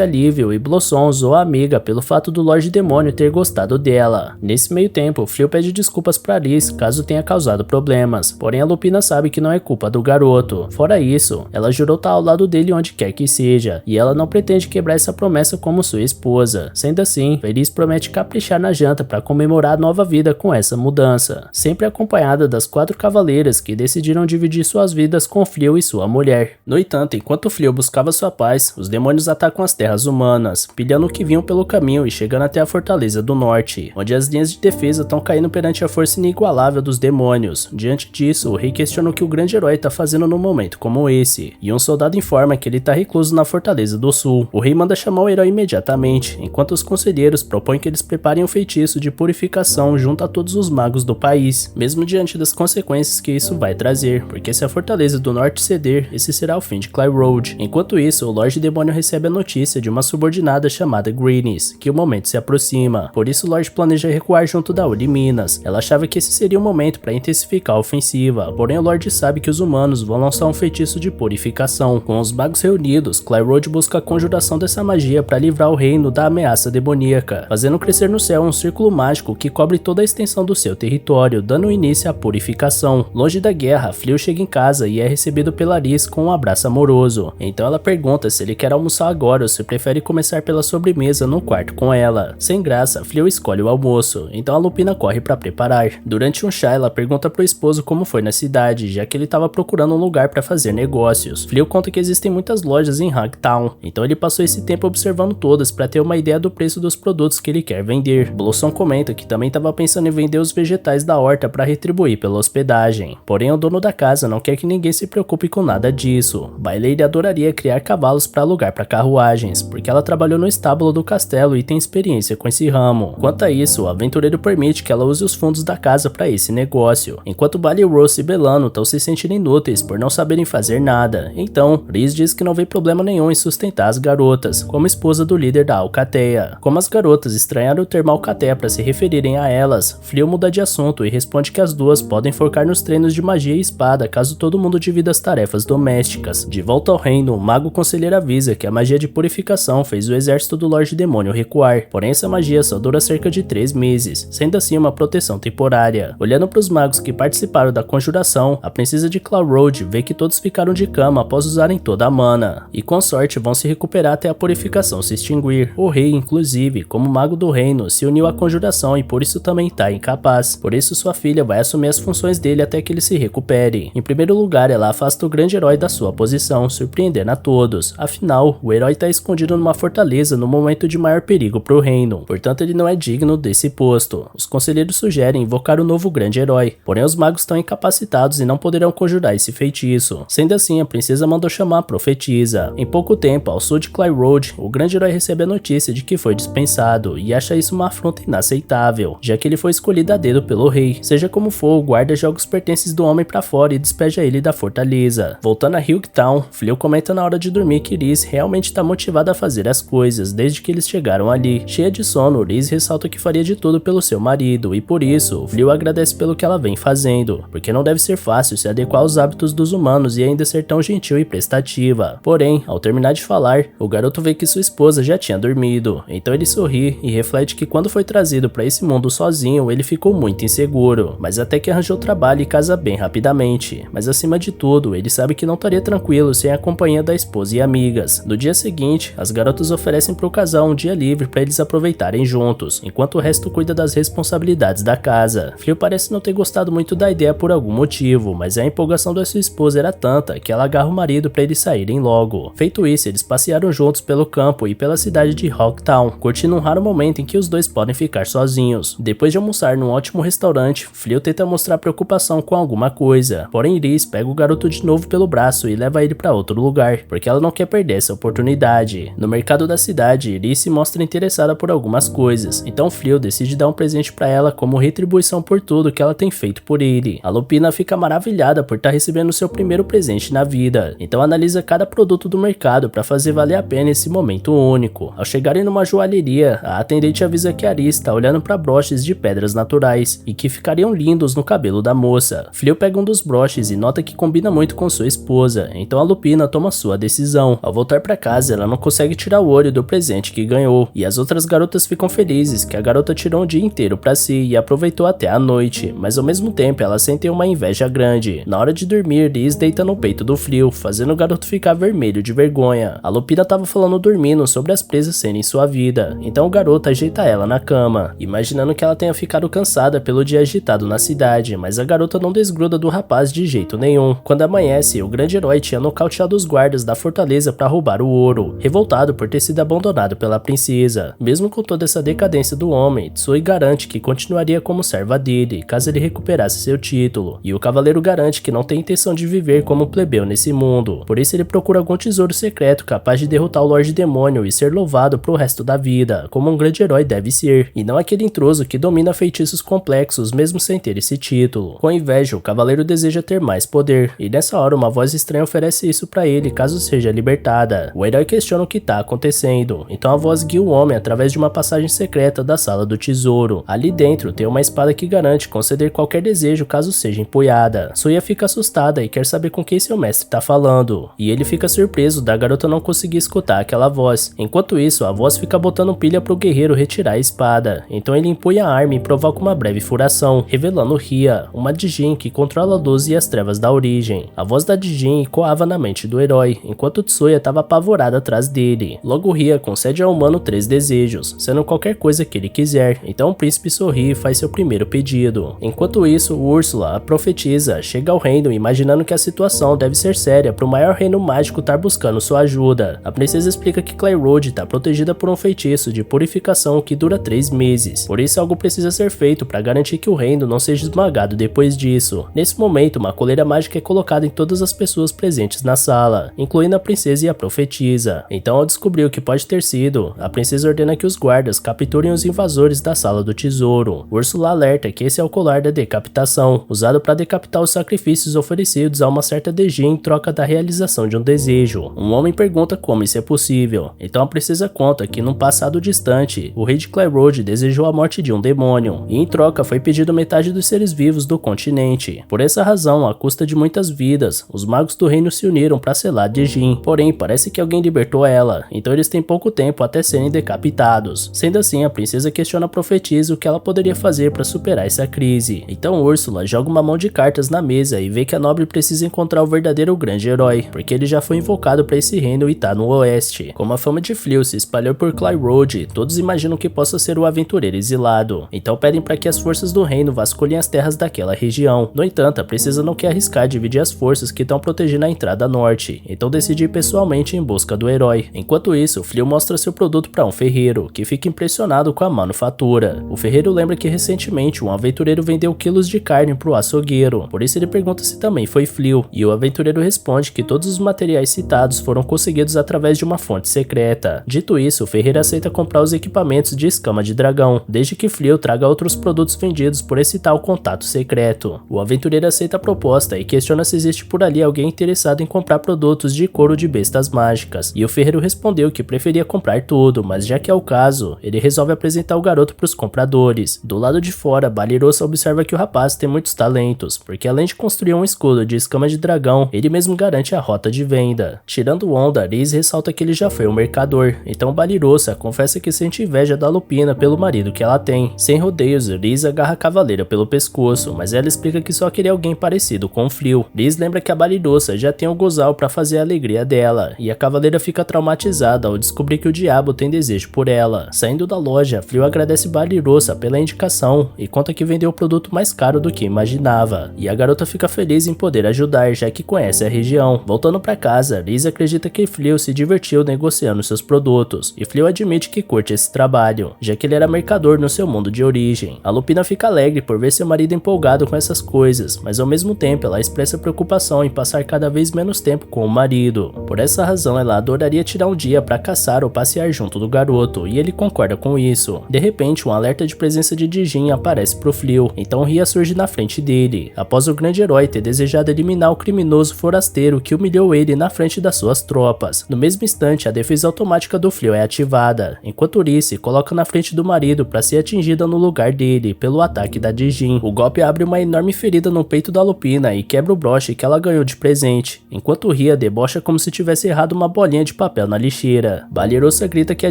alívio e Blossom zoa a amiga pelo fato do Lorde Demônio ter gostado dela. Nesse meio tempo, Fleo pede desculpas para Liz caso tenha causado problemas, porém a Lupina sabe que não é culpa do garoto. Fora isso, ela jurou estar ao lado dele onde quer que seja, e ela não pretende quebrar essa promessa como sua esposa. Sendo assim, Liz promete caprichar na janta para comemorar a nova vida com essa mudança, sempre acompanhada das 4 cavaleiras que decidiram dividir suas vidas com Fleo e sua mulher. No entanto, enquanto Fleo buscava sua paz, os demônios atacam as terras humanas, pilhando o que vinham pelo caminho e chegando até a Fortaleza do Norte, onde as linhas de defesa estão caindo perante a força inigualável dos demônios. Diante disso, o rei questiona o que o grande herói está fazendo num momento como esse, e um soldado informa que ele está recluso na Fortaleza do Sul. O rei manda chamar o herói imediatamente, enquanto os conselheiros propõem que eles preparem um feitiço de purificação junto a todos os magos do país, mesmo diante das consequências que isso vai trazer, porque se a Fortaleza do Norte ceder, esse será o fim de Cly Road. Enquanto isso, o Lorde Demônio recebe a notícia de uma subordinada chamada Greenies, que o momento se aproxima, por isso o Lorde planeja recuar junto da Uri Minas. Ela achava que esse seria o momento para intensificar a ofensiva, porém o Lorde sabe que os humanos vão lançar um feitiço de purificação. Com os magos reunidos, Cly Road busca a conjuração dessa magia para livrar o reino da ameaça demoníaca, fazendo crescer no céu um círculo mágico que cobre toda a extensão do seu território, dando início à purificação. Longe da guerra, Fleo chega em casa e é recebido pela Liz com um abraço amoroso. Então ela pergunta se ele quer almoçar agora ou se prefere começar pela sobremesa no quarto com ela. Sem graça, Fleo escolhe o almoço, então a Lupina corre para preparar. Durante um chá, ela pergunta pro esposo como foi na cidade, já que ele estava procurando um lugar para fazer negócios. Fleo conta que existem muitas lojas em Hogtown, então ele passou esse tempo observando todas para ter uma ideia do preço dos produtos que ele quer vender. Blossom comenta que também estava pensando em vender os vegetais da horta para retribuir pela hospedagem, porém o dono da casa não quer que ninguém se preocupe com nada disso. Bailey adoraria criar cavalos para alugar para carruagens, porque ela trabalhou no estábulo do castelo e tem experiência com esse ramo. Quanto a isso, o aventureiro permite que ela use os fundos da casa para esse negócio, enquanto Bali, Rose e Belano estão se sentindo inúteis por não saberem fazer nada. Então, Liz diz que não vê problema nenhum em sustentar as garotas, como esposa do líder da Alcateia. Como as garotas estranharam o termo Alcateia para se referirem a elas, Fleo muda de assunto e responde que as duas podem focar nos treinos de magia e espada caso todo mundo divida as tarefas domésticas. De volta ao reino, o mago conselheiro avisa que a magia de purificação fez o exército do Lorde Demônio recuar, porém essa magia só dura cerca de 3 meses, sendo assim uma proteção temporária. Olhando para os magos que participaram da conjuração, a princesa de Cloud Road vê que todos ficaram de cama após usarem toda a mana, e com sorte vão se recuperar até a purificação se extinguir. O rei, inclusive, como mago do reino, se uniu à conjuração e por isso também está incapaz. Por isso sua filha vai assumir as funções dele até que ele se recupere. Em primeiro lugar, ela afasta o grande herói da sua posição, surpreendendo a todos. Afinal, o herói está escondido numa fortaleza no momento de maior perigo para o reino, portanto ele não é digno desse posto. Os conselheiros sugerem invocar o novo grande herói, porém os magos estão incapacitados e não poderão conjurar esse feitiço. Sendo assim, a princesa mandou chamar a profetisa. Em pouco tempo, ao sul de Cly Road, o grande herói recebe a notícia de que foi dispensado e acha isso uma afronta inaceitável, já que ele foi escolhido a dedo pelo rei. Seja como for, o guarda joga os pertences do homem para fora e despeja ele da fortaleza. Voltando a Hugtown, Fleo comenta na hora de dormir que Liz realmente está motivada a fazer as coisas desde que eles chegaram ali. Cheia de sono, Liz ressalta que faria de tudo pelo seu marido e por isso, Fleo agradece pelo que ela vem fazendo, porque não deve ser fácil se adequar aos hábitos dos humanos e ainda ser tão gentil e prestativa. Porém, ao terminar de falar, o garoto vê que sua esposa já tinha dormido, então ele sorri e reflete que quando foi trazido para esse mundo sozinho, ele ficou muito inseguro, mas até que arranjou trabalho e casa bem rapidamente. Mas acima de tudo, ele sabe que não estaria tranquilo sem a companhia da esposa e amigas. No dia seguinte, as garotas oferecem para o casal um dia livre para eles aproveitarem juntos, enquanto o resto cuida das responsabilidades da casa. Fleo parece não ter gostado muito da ideia por algum motivo, mas a empolgação da sua esposa era tanta que ela agarra o marido para eles saírem logo. Feito isso, eles passearam juntos pelo campo e pela cidade de Hogtown, curtindo um raro momento em que os dois podem ficar sozinhos. Depois de almoçar num ótimo restaurante, Fleo tenta mostrar preocupação com alguma coisa, porém Liz pega o garoto de novo pelo braço e leva ele para outro lugar, porque ela não quer perder essa oportunidade. No mercado da cidade, Liz se mostra interessada por algumas coisas, então Fleo decide dar um presente para ela como retribuição por tudo que ela tem feito por ele. A Lupina fica maravilhada por estar recebendo seu primeiro presente na vida, então analisa cada produto do mercado para fazer valer a pena esse momento único. Ao chegarem numa joalheria, a atendente avisa que a Liz está olhando para broches de pedras naturais e que ficariam lindos no cabelo cabelo da moça. Fleo pega um dos broches e nota que combina muito com sua esposa, então a Lupina toma sua decisão. Ao voltar para casa, ela não consegue tirar o olho do presente que ganhou, e as outras garotas ficam felizes que a garota tirou um dia inteiro para si e aproveitou até a noite, mas ao mesmo tempo elas sentem uma inveja grande. Na hora de dormir, Liz deita no peito do Fleo, fazendo o garoto ficar vermelho de vergonha. A Lupina tava falando dormindo sobre as presas serem sua vida, então o garoto ajeita ela na cama, imaginando que ela tenha ficado cansada pelo dia agitado na cidade, mas a garota não desgruda do rapaz de jeito nenhum. Quando amanhece, o grande herói tinha nocauteado os guardas da fortaleza para roubar o ouro, revoltado por ter sido abandonado pela princesa. Mesmo com toda essa decadência do homem, Tsui garante que continuaria como serva dele, caso ele recuperasse seu título, e o cavaleiro garante que não tem intenção de viver como plebeu nesse mundo, por isso ele procura algum tesouro secreto capaz de derrotar o Lorde Demônio e ser louvado pro resto da vida, como um grande herói deve ser, e não aquele intruso que domina feitiços complexos mesmo sem ter esse título. Com inveja, o cavaleiro deseja ter mais poder, e nessa hora uma voz estranha oferece isso pra ele caso seja libertada. O herói questiona o que tá acontecendo, então a voz guia o homem através de uma passagem secreta da sala do tesouro. Ali dentro tem uma espada que garante conceder qualquer desejo caso seja empunhada. Suya fica assustada e quer saber com quem seu mestre tá falando, e ele fica surpreso da garota não conseguir escutar aquela voz. Enquanto isso, a voz fica botando pilha pro guerreiro retirar a espada, então ele empunha a arma e provoca uma breve furação, revelando Ria, uma Dijin que controla a luz e as trevas da origem. A voz da Dijin ecoava na mente do herói, enquanto Tsuya estava apavorada atrás dele. Logo Ria concede ao humano 3 desejos, sendo qualquer coisa que ele quiser, então o príncipe sorri e faz seu primeiro pedido. Enquanto isso, Úrsula, a profetisa, chega ao reino imaginando que a situação deve ser séria para o maior reino mágico estar buscando sua ajuda. A princesa explica que Clay Road está protegida por um feitiço de purificação que dura 3 meses, por isso algo precisa ser feito para garantir que o reino não seja esmagado depois disso. Nesse momento, uma coleira mágica é colocada em todas as pessoas presentes na sala, incluindo a princesa e a profetisa. Então, ao descobrir o que pode ter sido, a princesa ordena que os guardas capturem os invasores da sala do tesouro. Úrsula alerta que esse é o colar da decapitação, usado para decapitar os sacrifícios oferecidos a uma certa Dijin em troca da realização de um desejo. Um homem pergunta como isso é possível, então a princesa conta que num passado distante, o rei de Clay Road desejou a morte de um demônio, e em troca foi pedido metade dos seres vivos do continente. Por essa razão, à custa de muitas vidas, os magos do reino se uniram para selar Dijin, porém parece que alguém libertou ela, então eles têm pouco tempo até serem decapitados. Sendo assim, a princesa questiona a profetisa o que ela poderia fazer para superar essa crise. Então Úrsula joga uma mão de cartas na mesa e vê que a nobre precisa encontrar o verdadeiro grande herói, porque ele já foi invocado para esse reino e tá no oeste. Como a fama de Fleo se espalhou por Clay Road, todos imaginam que possa ser o aventureiro exilado, então pedem para que as forças do reino vasculhem as terras daquela região. No entanto, a princesa não quer arriscar dividir as forças que estão protegendo a entrada norte, então decide ir pessoalmente em busca do herói. Enquanto isso, Fleo mostra seu produto para um ferreiro, que fica impressionado com a manufatura. O ferreiro lembra que recentemente um aventureiro vendeu quilos de carne pro açougueiro, por isso ele pergunta se também foi Fleo, e o aventureiro responde que todos os materiais citados foram conseguidos através de uma fonte secreta. Dito isso, o ferreiro aceita comprar os equipamentos de escama de dragão, desde que Fleo traga outros produtos vendidos por esse tal contato secreto. O aventureiro aceita a proposta e questiona se existe por ali alguém interessado em comprar produtos de couro de bestas mágicas, e o ferreiro respondeu que preferia comprar tudo, mas já que é o caso, ele resolve apresentar o garoto para os compradores. Do lado de fora, Balirosa observa que o rapaz tem muitos talentos, porque além de construir um escudo de escama de dragão, ele mesmo garante a rota de venda. Tirando onda, Liz ressalta que ele já foi um mercador, então Balirosa confessa que sente inveja da Lupina pelo marido que ela tem. Sem rodeios, Liz agarra a cavaleira pelo pescoço, mas ela explica que só queria alguém parecido com Fleo. Liz lembra que a Balirosa já tem o Gozal para fazer a alegria dela, e a cavaleira fica traumatizada ao descobrir que o diabo tem desejo por ela. Saindo da loja, Fleo agradece Balirosa pela indicação e conta que vendeu o produto mais caro do que imaginava, e a garota fica feliz em poder ajudar, já que conhece a região. Voltando para casa, Liz acredita que Fleo se divertiu negociando seus produtos, e Fleo admite que curte esse trabalho, já que ele era mercador no seu mundo de origem. A Lupina fica alegre por ver seu marido empolgado com essas coisas, mas ao mesmo tempo ela expressa preocupação em passar cada vez menos tempo com o marido. Por essa razão, ela adoraria tirar um dia para caçar ou passear junto do garoto, e ele concorda com isso. De repente, um alerta de presença de Dijin aparece pro Fleo, então Ria surge na frente dele, após o grande herói ter desejado eliminar o criminoso forasteiro que humilhou ele na frente das suas tropas. No mesmo instante, a defesa automática do Fleo é ativada, enquanto Uri se coloca na frente do marido para ser atingida no lugar dele pelo ataque da Dijin. O golpe golpe abre uma enorme ferida no peito da Lupina e quebra o broche que ela ganhou de presente, enquanto Ria debocha como se tivesse errado uma bolinha de papel na lixeira. Balerosa grita que a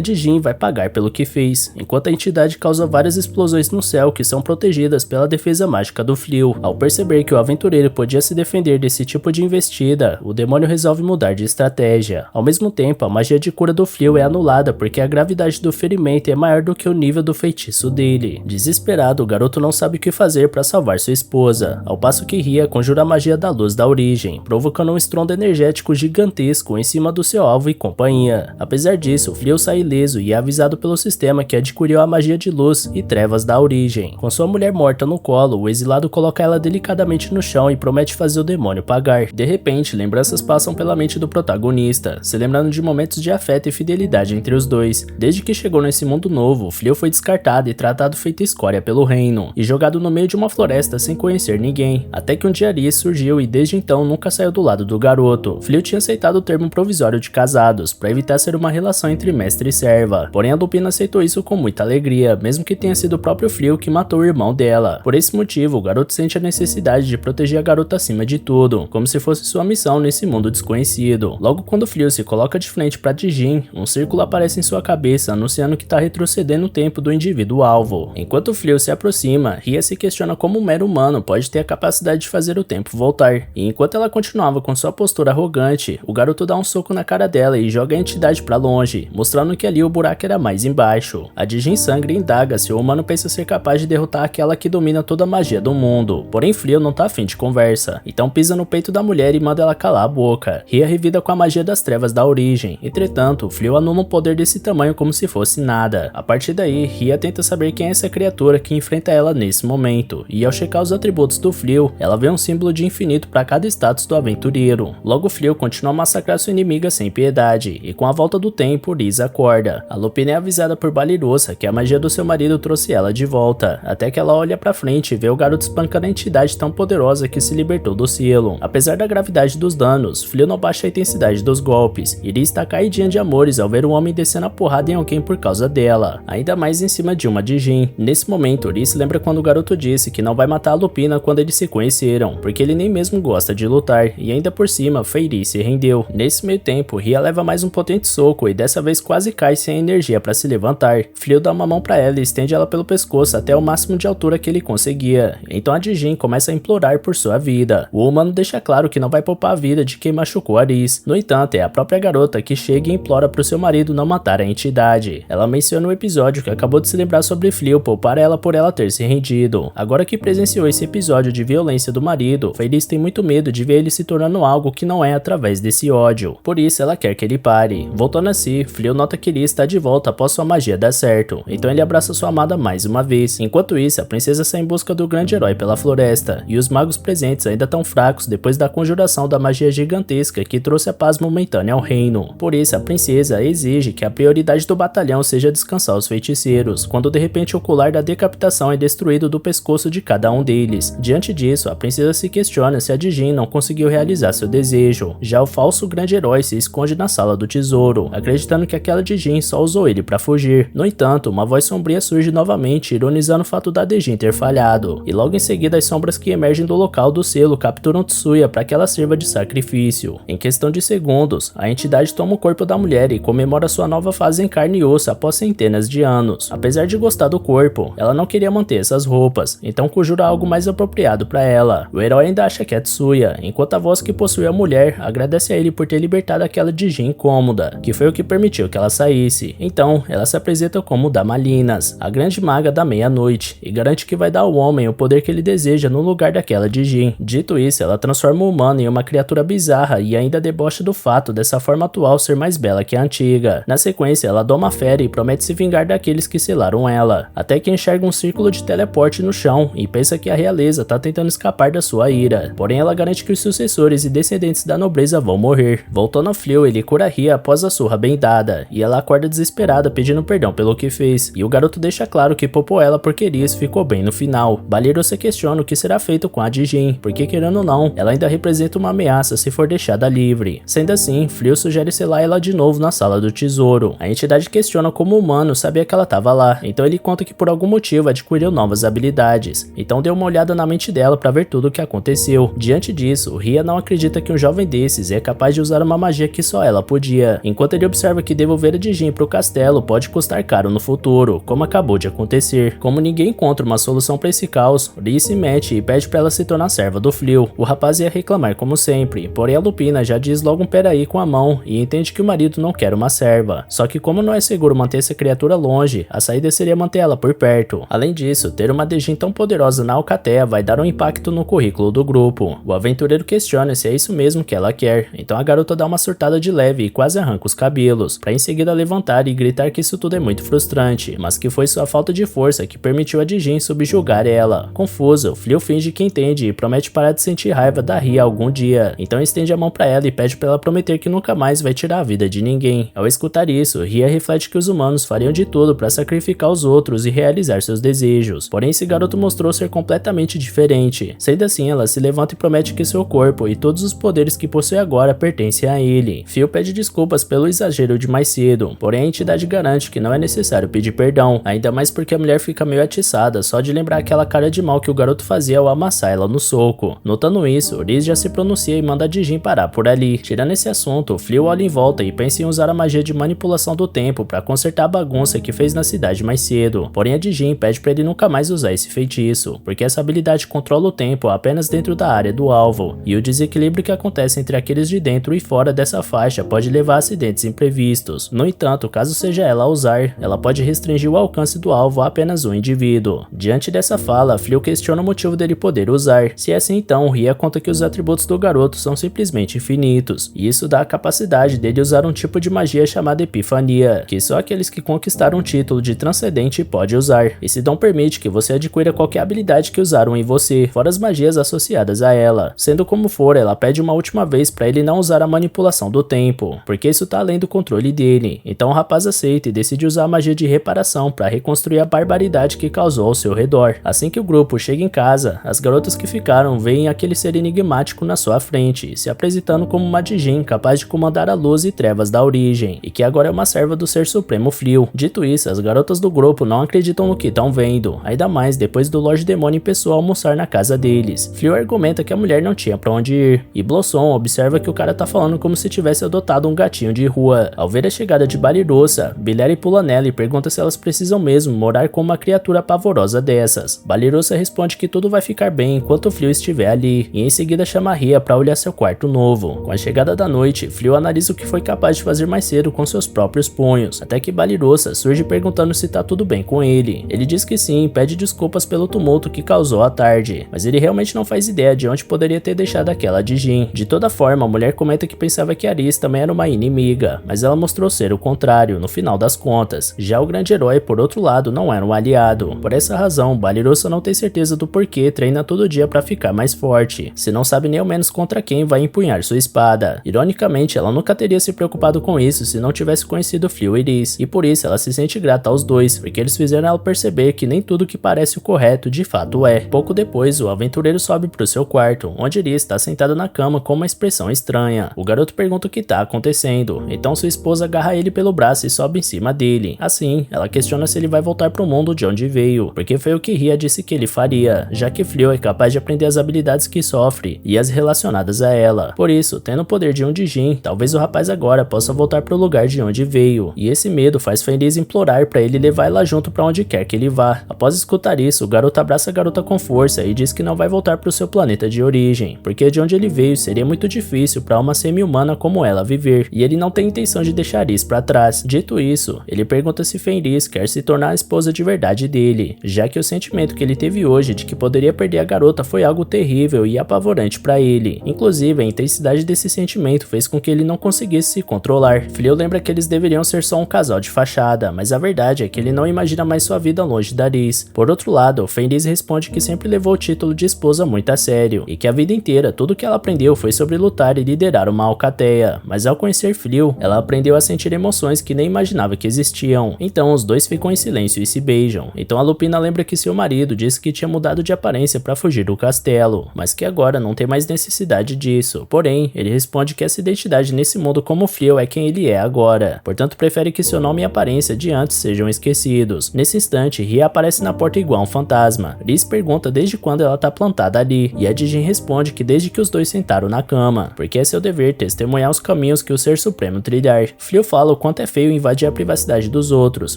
Dijin vai pagar pelo que fez, enquanto a entidade causa várias explosões no céu que são protegidas pela defesa mágica do Flio. Ao perceber que o aventureiro podia se defender desse tipo de investida, o demônio resolve mudar de estratégia. Ao mesmo tempo, a magia de cura do Flio é anulada porque a gravidade do ferimento é maior do que o nível do feitiço dele. Desesperado, o garoto não sabe o que fazer para salvar sua esposa, ao passo que Ria conjura a magia da luz da origem, provocando um estrondo energético gigantesco em cima do seu alvo e companhia. Apesar disso, Flio sai ileso e é avisado pelo sistema que adquiriu a magia de luz e trevas da origem. Com sua mulher morta no colo, o exilado coloca ela delicadamente no chão e promete fazer o demônio pagar. De repente, lembranças passam pela mente do protagonista, se lembrando de momentos de afeto e fidelidade entre os dois. Desde que chegou nesse mundo novo, Flio foi descartado e tratado feito escória pelo reino, e jogado no meio de uma floresta sem conhecer ninguém, até que um dia Aris surgiu e desde então nunca saiu do lado do garoto. Flio tinha aceitado o termo provisório de casados, para evitar ser uma relação entre mestre e serva, porém a Lupina aceitou isso com muita alegria, mesmo que tenha sido o próprio Flio que matou o irmão dela. Por esse motivo, o garoto sente a necessidade de proteger a garota acima de tudo, como se fosse sua missão nesse mundo desconhecido. Logo quando Flio se coloca de frente para Dijin, um círculo aparece em sua cabeça, anunciando que está retrocedendo o tempo do indivíduo alvo. Enquanto Flio se aproxima, Ria se questiona como um mero humano pode ter a capacidade de fazer o tempo voltar, e enquanto ela continuava com sua postura arrogante, o garoto dá um soco na cara dela e joga a entidade para longe, mostrando que ali o buraco era mais embaixo. A Dijin sangra e indaga se o humano pensa ser capaz de derrotar aquela que domina toda a magia do mundo, porém Flio não tá afim de conversa, então pisa no peito da mulher e manda ela calar a boca. Ria revida com a magia das trevas da origem, entretanto, Flio anula um poder desse tamanho como se fosse nada. A partir daí, Ria tenta saber quem é essa criatura que enfrenta ela nesse momento, e ao checar os atributos do Flio, ela vê um símbolo de infinito para cada status do aventureiro. Logo Flio continua a massacrar sua inimiga sem piedade, e com a volta do tempo, Riz acorda. A Lupina é avisada por Balerosa que a magia do seu marido trouxe ela de volta, até que ela olha pra frente e vê o garoto espancando a entidade tão poderosa que se libertou do selo. Apesar da gravidade dos danos, Flio não baixa a intensidade dos golpes, e Riz está caidinha de amores ao ver um homem descendo a porrada em alguém por causa dela, ainda mais em cima de uma Dijin. Nesse momento, Riz lembra quando o garoto disse que não vai matar a Lupina quando eles se conheceram, porque ele nem mesmo gosta de lutar, e ainda por cima, Feyre se rendeu. Nesse meio tempo, Ria leva mais um potente soco e dessa vez quase cai sem energia para se levantar. Flio dá uma mão para ela e estende ela pelo pescoço até o máximo de altura que ele conseguia, então a Dijin começa a implorar por sua vida. O humano deixa claro que não vai poupar a vida de quem machucou Aris. No entanto, é a própria garota que chega e implora pro seu marido não matar a entidade. Ela menciona o episódio que acabou de se lembrar sobre Flio poupar ela por ela ter se rendido. Agora que presenciou esse episódio de violência do marido, Feyre tem muito medo de ver ele se tornando algo que não é através desse ódio. Por isso ela quer que ele pare. Voltando a si, Flio nota que ele está de volta após sua magia dar certo, então ele abraça sua amada mais uma vez. Enquanto isso, a princesa sai em busca do grande herói pela floresta, e os magos presentes ainda tão fracos depois da conjuração da magia gigantesca que trouxe a paz momentânea ao reino. Por isso, a princesa exige que a prioridade do batalhão seja descansar os feiticeiros, quando de repente o colar da decapitação é destruído do pescoço de cada um deles. Diante disso, a princesa se questiona se a Dijin não conseguiu realizar seu desejo. Já o falso grande herói se esconde na sala do tesouro, acreditando que aquela Dijin só usou ele para fugir. No entanto, uma voz sombria surge novamente, ironizando o fato da Dijin ter falhado, e logo em seguida as sombras que emergem do local do selo capturam Tsuya para que ela sirva de sacrifício. Em questão de segundos, a entidade toma o corpo da mulher e comemora sua nova fase em carne e osso após centenas de anos. Apesar de gostar do corpo, ela não queria manter essas roupas, então conjura algo mais apropriado para ela. O herói ainda acha que é Tsuya, enquanto a voz que possui a mulher agradece a ele por ter libertado aquela Dijin incômoda, que foi o que permitiu que ela saísse. Então, ela se apresenta como Damalinas, a grande maga da meia-noite, e garante que vai dar ao homem o poder que ele deseja no lugar daquela Dijin. Dito isso, ela transforma o humano em uma criatura bizarra e ainda debocha do fato dessa forma atual ser mais bela que a antiga. Na sequência, ela doma a fera e promete se vingar daqueles que selaram ela, até que enxerga um círculo de teleporte no chão e pensa que a realeza tá tentando escapar da sua ira. Porém, ela garante que os sucessores e descendentes da nobreza vão morrer. Voltando a Flio, ele cura Ria após a surra bem dada, e ela acorda desesperada pedindo perdão pelo que fez, e o garoto deixa claro que poupou ela porque Riz ficou bem no final. Balerosa questiona o que será feito com a Dijin, porque querendo ou não, ela ainda representa uma ameaça se for deixada livre. Sendo assim, Flio sugere selar ela de novo na sala do tesouro. A entidade questiona como o humano sabia que ela estava lá, então ele conta que por algum motivo adquiriu novas habilidades, então dê uma olhada na mente dela para ver tudo o que aconteceu. Diante disso, Ria não acredita que um jovem desses é capaz de usar uma magia que só ela podia, enquanto ele observa que devolver a Dijin para o castelo pode custar caro no futuro, como acabou de acontecer. Como ninguém encontra uma solução para esse caos, Ria se mete e pede para ela se tornar serva do Fleo. O rapaz ia reclamar como sempre, porém a Lupina já diz logo um peraí com a mão e entende que o marido não quer uma serva. Só que como não é seguro manter essa criatura longe, a saída seria manter ela por perto. Além disso, ter uma Dijin tão poderosa na Alcatea vai dar um impacto no currículo do grupo. O aventureiro questiona se é isso mesmo que ela quer, então a garota dá uma surtada de leve e quase arranca os cabelos, para em seguida levantar e gritar que isso tudo é muito frustrante, mas que foi sua falta de força que permitiu a Dijin subjugar ela. Confuso, Fleo finge que entende e promete parar de sentir raiva da Ria algum dia, então estende a mão para ela e pede para ela prometer que nunca mais vai tirar a vida de ninguém. Ao escutar isso, Ria reflete que os humanos fariam de tudo para sacrificar os outros e realizar seus desejos, porém esse garoto mostrou ser completamente diferente. Sendo assim, ela se levanta e promete que seu corpo e todos os poderes que possui agora pertencem a ele. Phil pede desculpas pelo exagero de mais cedo, porém a entidade garante que não é necessário pedir perdão, ainda mais porque a mulher fica meio atiçada só de lembrar aquela cara de mal que o garoto fazia ao amassar ela no soco. Notando isso, Riz já se pronuncia e manda a Dijin parar por ali. Tirando esse assunto, Fleo olha em volta e pensa em usar a magia de manipulação do tempo para consertar a bagunça que fez na cidade mais cedo, porém a Dijin pede para ele nunca mais usar esse feitiço, porque essa habilidade controla o tempo apenas dentro da área do alvo, e o desequilíbrio que acontece entre aqueles de dentro e fora dessa faixa pode levar a acidentes imprevistos. No entanto, caso seja ela a usar, ela pode restringir o alcance do alvo a apenas um indivíduo. Diante dessa fala, Fleo questiona o motivo dele poder usar. Se é assim, então, Ria conta que os atributos do garoto são simplesmente infinitos, e isso dá a capacidade dele usar um tipo de magia chamada Epifania, que só aqueles que conquistaram um título de transcendente pode usar. Esse dom permite que você adquira qualquer habilidade que usaram em você, fora as magias associadas a ela. Sendo como for, ela pede uma última vez para ele não usar a manipulação do tempo, porque isso tá além do controle dele. Então o rapaz aceita e decide usar a magia de reparação para reconstruir a barbaridade que causou ao seu redor. Assim que o grupo chega em casa, as garotas que ficaram veem aquele ser enigmático na sua frente, se apresentando como uma Dijin capaz de comandar a luz e trevas da origem, e que agora é uma serva do ser supremo Fleo. Dito isso, as garotas do grupo não acreditam no que estão vendo, ainda mais depois do Lorde Demônio em pessoa almoçar na casa deles. Fleo argumenta que a mulher não tinha pra onde ir, e Blossom observa que o cara tá falando como se tivesse adotado um gatinho de rua. Ao ver a chegada de Balirosa, Bilere pula nela e pergunta se elas precisam mesmo morar com uma criatura pavorosa dessas. Balirosa responde que tudo vai ficar bem enquanto Fleo estiver ali, e em seguida chama Ria pra olhar seu quarto novo. Com a chegada da noite, Fleo analisa o que foi capaz de fazer mais cedo com seus próprios punhos, até que Balirosa surge perguntando se tá tudo bem com ele. Ele diz que sim e pede desculpas pelo tumulto que causou à tarde, mas ele realmente não faz ideia de onde poderia ter deixado aquela Dijin. De toda forma, a mulher comenta que pensava que Aris também era uma inimiga, mas ela mostrou ser o contrário, no final das contas. Já o grande herói, por outro lado, não era um aliado. Por essa razão, Balirosa não tem certeza do porquê treina todo dia pra ficar mais forte, se não sabe nem ao menos contra quem vai empunhar sua espada. Ironicamente, ela nunca teria se preocupado com isso se não tivesse conhecido Fleo e Riz, e por isso ela se sente grata aos dois, porque eles fizeram ela perceber que nem tudo que parece o correto de fato é. Pouco depois, o aventureiro sobe pro seu quarto, onde Riz está sentado na cama com uma expressão estranha. O garoto pergunta o que tá acontecendo, então sua esposa agarra ele pelo braço e sobe em cima dele. Assim, ela questiona se ele vai voltar pro mundo de onde veio, porque foi o que Ria disse que ele faria, já que Fleo é capaz de aprender as habilidades que sofre e as relacionadas a ela. Por isso, tendo o poder de um Dijin, talvez o rapaz agora possa voltar pro lugar de onde veio, e esse medo faz Fenris implorar pra ele levar ela junto pra onde quer que ele vá. Após escutar isso, o garoto abraça a garota com força e diz que não vai voltar pro seu planeta de origem, porque de onde ele veio seria muito difícil pra uma semi-humana como ela viver, e ele não tem intenção de deixar isso pra trás. Dito isso, ele pergunta se Fenris quer se tornar a esposa de verdade dele, já que o sentimento que ele teve hoje de que poderia perder a garota foi algo terrível e apavorante pra ele. Inclusive, a intensidade desse sentimento fez com que ele não conseguisse se controlar. Fleo lembra que eles deveriam ser só um casal de fachada, mas a verdade é que ele não imagina mais sua vida longe da Riz. Por outro lado, Fenris responde que sempre levou o título de esposa muito a sério, e que a vida inteira tudo que ela aprendeu foi sobre lutar e liderar uma alcateia, mas ao conhecer Fleo, ela aprendeu a sentir emoções que nem imaginava que existiam. Então os dois ficam em silêncio e se beijam. Então a Lupina lembra que seu marido disse que tinha mudado de aparência para fugir do castelo, mas que agora não tem mais necessidade disso. Porém, ele responde que essa identidade nesse mundo como Fleo é quem ele é agora, portanto prefere que seu nome e aparência de antes sejam esquecidos. Nesse instante, Ria aparece na porta igual um fantasma, mesma. Riz pergunta desde quando ela tá plantada ali, e a Dijin responde que desde que os dois sentaram na cama, porque é seu dever testemunhar os caminhos que o Ser Supremo trilhar. Flio fala o quanto é feio invadir a privacidade dos outros,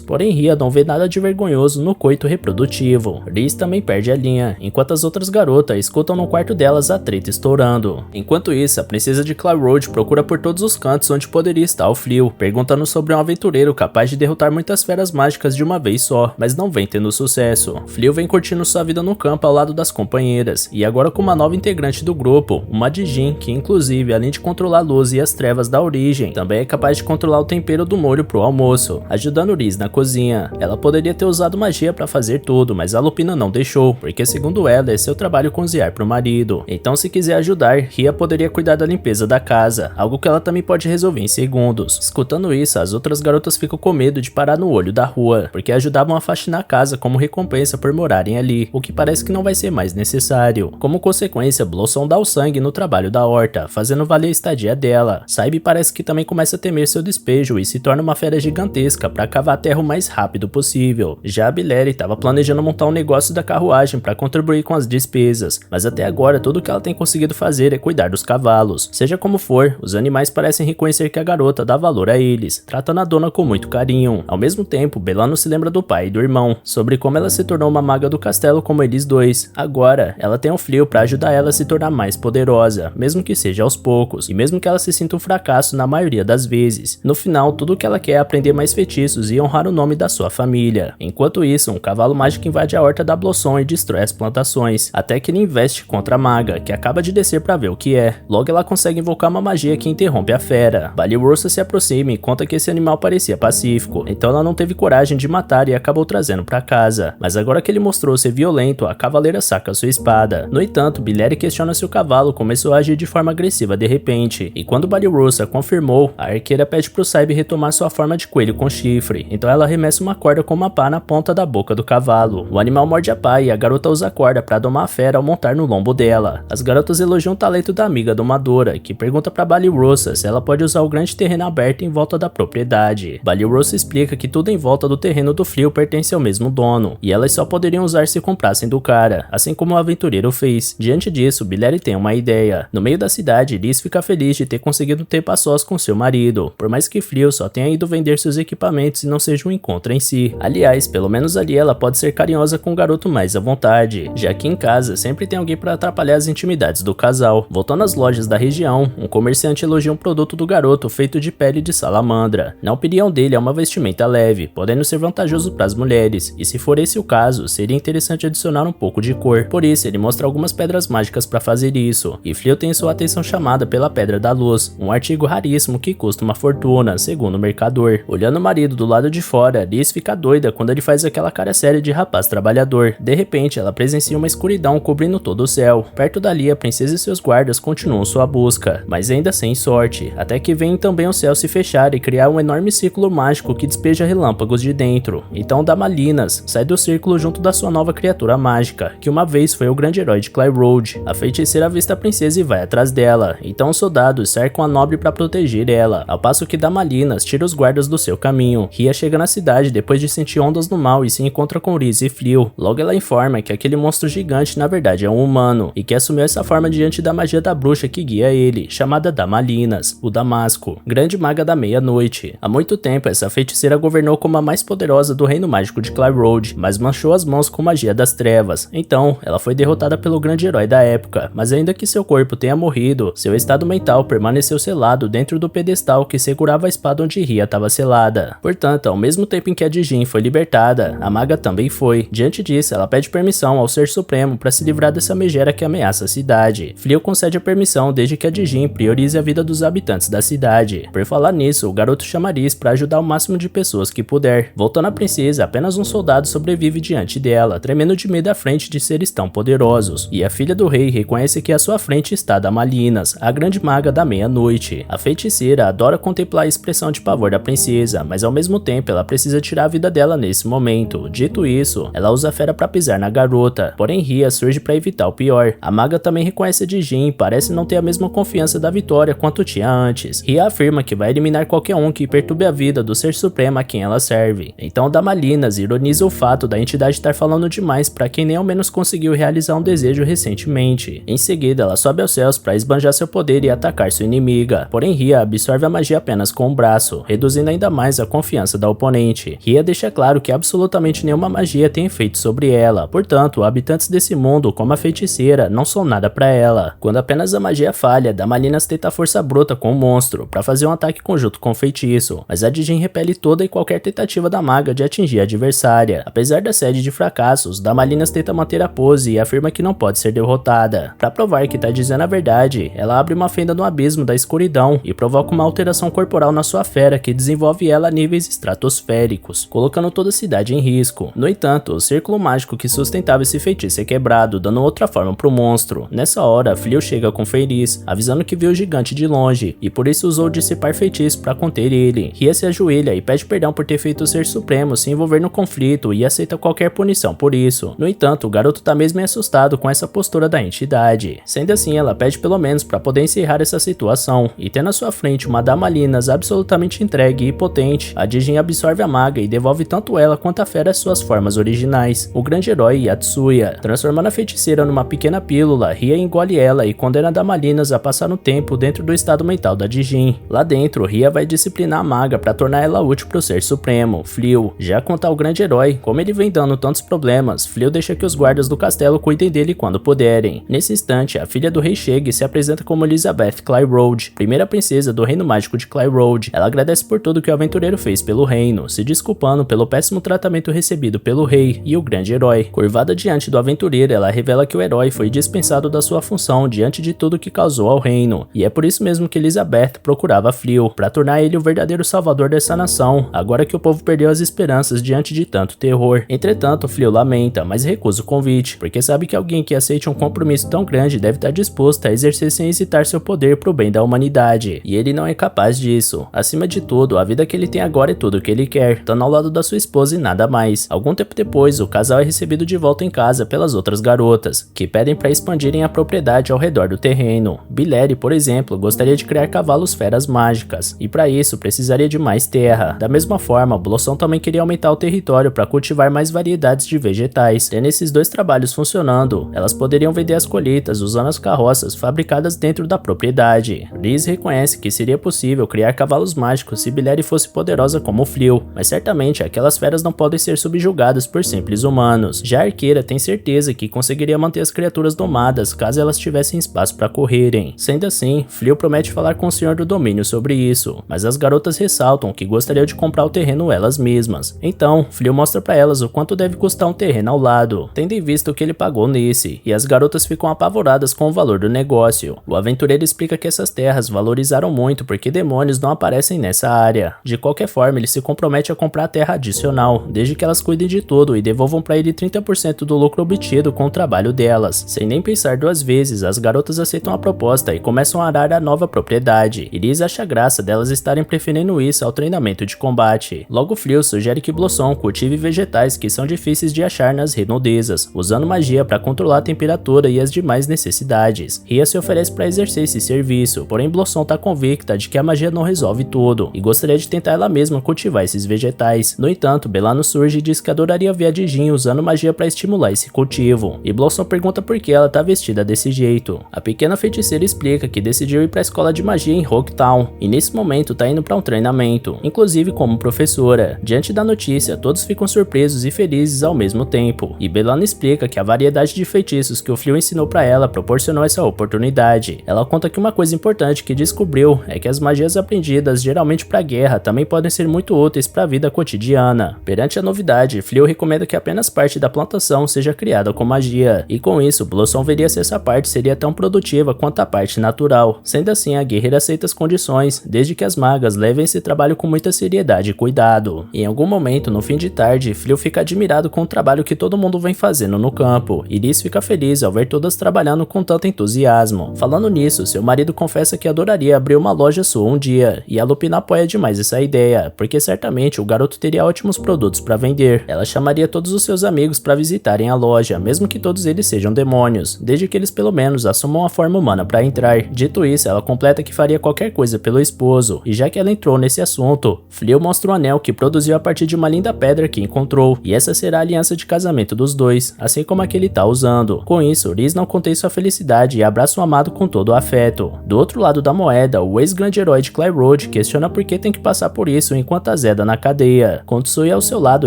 porém Ria não vê nada de vergonhoso no coito reprodutivo. Riz também perde a linha, enquanto as outras garotas escutam no quarto delas a treta estourando. Enquanto isso, a princesa de Cloud Road procura por todos os cantos onde poderia estar o Flio, perguntando sobre um aventureiro capaz de derrotar muitas feras mágicas de uma vez só, mas não vem tendo sucesso. Flio vem curtindo sua vida no campo ao lado das companheiras, e agora com uma nova integrante do grupo, uma Dijin, que inclusive, além de controlar a luz e as trevas da origem, também é capaz de controlar o tempero do molho pro almoço, ajudando Riz na cozinha. Ela poderia ter usado magia pra fazer tudo, mas a Lupina não deixou, porque segundo ela é seu trabalho cozinhar pro marido. Então se quiser ajudar, Ria poderia cuidar da limpeza da casa, algo que ela também pode resolver em segundos. Escutando isso, as outras garotas ficam com medo de parar no olho da rua, porque ajudavam a faxinar a casa como recompensa por morarem ali, o que parece que não vai ser mais necessário. Como consequência, Blossom dá o sangue no trabalho da horta, fazendo valer a estadia dela. Saibi parece que também começa a temer seu despejo e se torna uma fera gigantesca para cavar a terra o mais rápido possível. Já a Bilere estava planejando montar um negócio da carruagem para contribuir com as despesas, mas até agora tudo que ela tem conseguido fazer é cuidar dos cavalos. Seja como for, os animais parecem reconhecer que a garota dá valor a eles, tratando a dona com muito carinho. Ao mesmo tempo, Belano se lembra do pai e do irmão, sobre como ela se tornou uma maga do castelo como eles dois. Agora, ela tem o Flio para ajudar ela a se tornar mais poderosa, mesmo que seja aos poucos, e mesmo que ela se sinta um fracasso na maioria das vezes. No final, tudo que ela quer é aprender mais feitiços e honrar o nome da sua família. Enquanto isso, um cavalo mágico invade a horta da Blossom e destrói as plantações, até que ele investe contra a maga, que acaba de descer para ver o que é. Logo ela consegue invocar uma magia que interrompe a fera. Ballyrosa se aproxima e conta que esse animal parecia pacífico, então ela não teve coragem de matar e acabou trazendo para casa. Mas agora que ele mostrou ser violento, a cavaleira saca sua espada. No entanto, Bilere questiona se o cavalo começou a agir de forma agressiva de repente, e quando Ballyrosa confirmou, a arqueira pede pro Saibe retomar sua forma de coelho com chifre, então ela arremessa uma corda com uma pá na ponta da boca do cavalo. O animal morde a pá e a garota usa a corda para domar a fera ao montar no lombo dela. As garotas elogiam o talento da amiga domadora, que pergunta para Ballyrosa se ela pode usar o grande terreno aberto em volta da propriedade. Ballyrosa explica que tudo em volta do terreno do Flio pertence ao mesmo dono, e elas só poderiam usar se comprassem do cara, assim como o aventureiro fez. Diante disso, Bilere tem uma ideia. No meio da cidade, Liz fica feliz de ter conseguido ter a sós com seu marido, por mais que Flio só tenha ido vender seus equipamentos e não seja um encontro em si. Aliás, pelo menos ali ela pode ser carinhosa com o garoto mais à vontade, já que em casa sempre tem alguém para atrapalhar as intimidades do casal. Voltando às lojas da região, um comerciante elogia um produto do garoto feito de pele de salamandra. Na opinião dele, é uma vestimenta leve, podendo ser vantajoso para as mulheres, e se for esse o caso, seria interessante adicionar um pouco de cor. Por isso, ele mostra algumas pedras mágicas para fazer isso, e Flio tem sua atenção chamada pela Pedra da Luz, um artigo raríssimo que custa uma fortuna, segundo o mercador. Olhando o marido do lado de fora, Liz fica doida quando ele faz aquela cara séria de rapaz trabalhador. De repente, ela presencia uma escuridão cobrindo todo o céu. Perto dali, a princesa e seus guardas continuam sua busca, mas ainda sem sorte, até que vem também o céu se fechar e criar um enorme círculo mágico que despeja relâmpagos de dentro. Então Damalinas sai do círculo junto da sua nova criatura mágica, que uma vez foi o grande herói de Cloud Road. A feiticeira avista a princesa e vai atrás dela, então os soldados cercam a nobre para proteger ela, ao passo que Damalinas tira os guardas do seu caminho. Ria chega na cidade depois de sentir ondas no mal e se encontra com Riz e Flio. Logo ela informa que aquele monstro gigante na verdade é um humano, e que assumiu essa forma diante da magia da bruxa que guia ele, chamada Damalinas, o Damasco, grande maga da meia-noite. Há muito tempo essa feiticeira governou como a mais poderosa do reino mágico de Cloud Road, mas manchou as mãos com magia das trevas. Então, ela foi derrotada pelo grande herói da época, mas ainda que seu corpo tenha morrido, seu estado mental permaneceu selado dentro do pedestal que segurava a espada onde Ria estava selada. Portanto, ao mesmo tempo em que a Dijin foi libertada, a maga também foi. Diante disso, ela pede permissão ao Ser Supremo para se livrar dessa megera que ameaça a cidade. Flio concede a permissão desde que a Dijin priorize a vida dos habitantes da cidade. Por falar nisso, o garoto chama Riz para ajudar o máximo de pessoas que puder. Voltando à princesa, apenas um soldado sobrevive diante dela, tremendo de medo à frente de seres tão poderosos. E a filha do rei reconhece que à sua frente está Damalinas, a grande maga da meia-noite. A feiticeira adora contemplar a expressão de pavor da princesa, mas ao mesmo tempo ela precisa tirar a vida dela nesse momento. Dito isso, ela usa a fera para pisar na garota, porém Ria surge para evitar o pior. A maga também reconhece a Dijin e parece não ter a mesma confiança da vitória quanto tinha antes. Ria afirma que vai eliminar qualquer um que perturbe a vida do Ser Supremo a quem ela serve. Então Damalinas ironiza o fato da entidade estar falando demais para quem nem ao menos conseguiu realizar um desejo recentemente. Em seguida, ela sobe aos céus para esbanjar seu poder e atacar sua inimiga, porém Ria absorve a magia apenas com o braço, reduzindo ainda mais a confiança da oponente. Ria deixa claro que absolutamente nenhuma magia tem efeito sobre ela, portanto, habitantes desse mundo, como a feiticeira, não são nada para ela. Quando apenas a magia falha, Damalinas tenta força bruta com o monstro para fazer um ataque conjunto com o feitiço, mas a Dijin repele toda e qualquer tentativa da maga de atingir a adversária. Apesar da série de fracassos, Damalinas tenta manter a pose e afirma que não pode ser derrotada. Para provar que tá dizendo a verdade, ela abre uma fenda no abismo da escuridão e provoca uma alteração corporal na sua fera que desenvolve ela a níveis estratosféricos, colocando toda a cidade em risco. No entanto, o círculo mágico que sustentava esse feitiço é quebrado, dando outra forma pro monstro. Nessa hora, Flio chega com Feliz, avisando que viu o gigante de longe e por isso usou dissipar feitiço para conter ele. Ria se ajoelha e pede perdão por ter feito o Ser Supremo se envolver no conflito e aceita qualquer punição por isso. No entanto, o garoto tá mesmo assustado com essa postura da entidade. Sendo assim, ela pede pelo menos para poder encerrar essa situação, e tendo à sua frente uma Damalinas absolutamente entregue e potente, a Dijin absorve a maga e devolve tanto ela quanto a fera às suas formas originais, o grande herói Yatsuya. Transformando a feiticeira numa pequena pílula, Ria engole ela e condena a Damalinas a passar um tempo dentro do estado mental da Dijin. Lá dentro, Ria vai disciplinar a maga para tornar ela útil pro Ser Supremo, Flio. Já quanto ao grande herói, como ele vem dando tantos problemas, Flio deixa que os guardas do castelo cuidem dele quando puderem. Nesse instante, a filha do rei chega e se apresenta como Elizabeth Clyroad, primeira princesa do reino mágico de Clyroad. Ela agradece por tudo que o aventureiro fez pelo reino, se desculpando pelo péssimo tratamento recebido pelo rei e o grande herói. Curvada diante do aventureiro, ela revela que o herói foi dispensado da sua função diante de tudo que causou ao reino, e é por isso mesmo que Elizabeth procurava Flio, para tornar ele o verdadeiro salvador dessa nação, agora que o povo perdeu as esperanças diante de tanto terror. Entretanto, Flio lamenta, mas recusa o convite, porque sabe que alguém que aceite um compromisso tão grande deve estar disposto a exercer sem hesitar seu poder pro bem da humanidade, e ele não é capaz disso. Acima de tudo, a vida que ele tem agora é tudo o que ele quer, estando ao lado da sua esposa e nada mais. Algum tempo depois, o casal é recebido de volta em casa pelas outras garotas, que pedem para expandirem a propriedade ao redor do terreno. Billy, por exemplo, gostaria de criar cavalos feras mágicas, e para isso precisaria de mais terra. Da mesma forma, Blossom também queria aumentar o território para cultivar mais variedades de vegetais. Tendo esses dois trabalhos funcionando, elas poderiam vender as colheitas usando as carroças fabricadas dentro da propriedade. Liz reconhece que seria possível criar cavalos mágicos se Billy fosse poderosa como Flio, mas certamente aquelas feras não podem ser subjugadas por simples humanos. Já a arqueira tem certeza que conseguiria manter as criaturas domadas caso elas tivessem espaço para correrem. Sendo assim, Flio promete falar com o senhor do domínio sobre isso, mas as garotas ressaltam que gostariam de comprar o terreno elas mesmas. Então, Flio mostra para elas o quanto deve custar um terreno ao lado, tendo em vista o que ele pagou nesse, e as garotas ficam apavoradas com o valor do negócio. O aventureiro explica que essas terras valorizaram muito porque demônios não aparecem nessa área. De qualquer forma, ele se compromete a comprar a terra adicional, desde que elas cuidem de tudo e devolvam para ele 30% do lucro obtido com o trabalho delas. Sem nem pensar duas vezes, as garotas aceitam a proposta e começam a arar a nova propriedade. Iris acha graça delas estarem preferindo isso ao treinamento de combate. Logo, Flio sugere que Blossom cultive vegetais que são difíceis de achar nas redondezas, usando magia para controlar a temperatura e as demais necessidades. Ria se oferece para exercer esse serviço, porém Blossom está convicta de que a magia não resolve tudo e gostaria de tentar ela mesma cultivar esses vegetais. No entanto, Belano surge e diz que adoraria ver a Dijin usando magia para estimular esse cultivo, e Blossom pergunta por que ela tá vestida desse jeito. A pequena feiticeira explica que decidiu ir para a escola de magia em Rocktown, e nesse momento tá indo para um treinamento, inclusive como professora. Diante da notícia, todos ficam surpresos e felizes ao mesmo tempo, e Belano explica que a variedade de feitiços que o Flio ensinou para ela proporcionou essa oportunidade. Ela conta que uma coisa importante que descobriu é que as magias aprendidas geralmente para guerra também podem ser muito úteis para a vida cotidiana. Perante a novidade, Flio recomenda que apenas parte da plantação seja criada com magia, e com isso Blossom veria se essa parte seria tão produtiva quanto a parte natural. Sendo assim, a guerreira aceita as condições, desde que as magas levem esse trabalho com muita seriedade e cuidado. Em algum momento, no fim de tarde, Flio fica admirado com o trabalho que todo mundo vem fazendo no campo. Iris fica feliz ao ver todas trabalhando com tanto entusiasmo. Falando nisso, seu marido confessa que adoraria abrir uma loja sua um dia, e a Lupina apoia demais essa ideia, porque certamente o garoto teria ótimos produtos para vender. Ela chamaria todos os seus amigos para visitarem a loja, mesmo que todos eles sejam demônios, desde que eles pelo menos assumam a forma humana para entrar. Dito isso, ela completa que faria qualquer coisa pelo esposo, e já que ela entrou nesse assunto, Flio mostra um anel que produziu a partir de uma linda pedra que encontrou, e essa será a aliança aliança de casamento dos dois, assim como a que ele tá usando. Com isso, Rhys não contém sua felicidade e abraça o amado com todo o afeto. Do outro lado da moeda, o ex-grande herói de Clay Road questiona por que tem que passar por isso enquanto a Zeda na cadeia, com Tsuya ao seu lado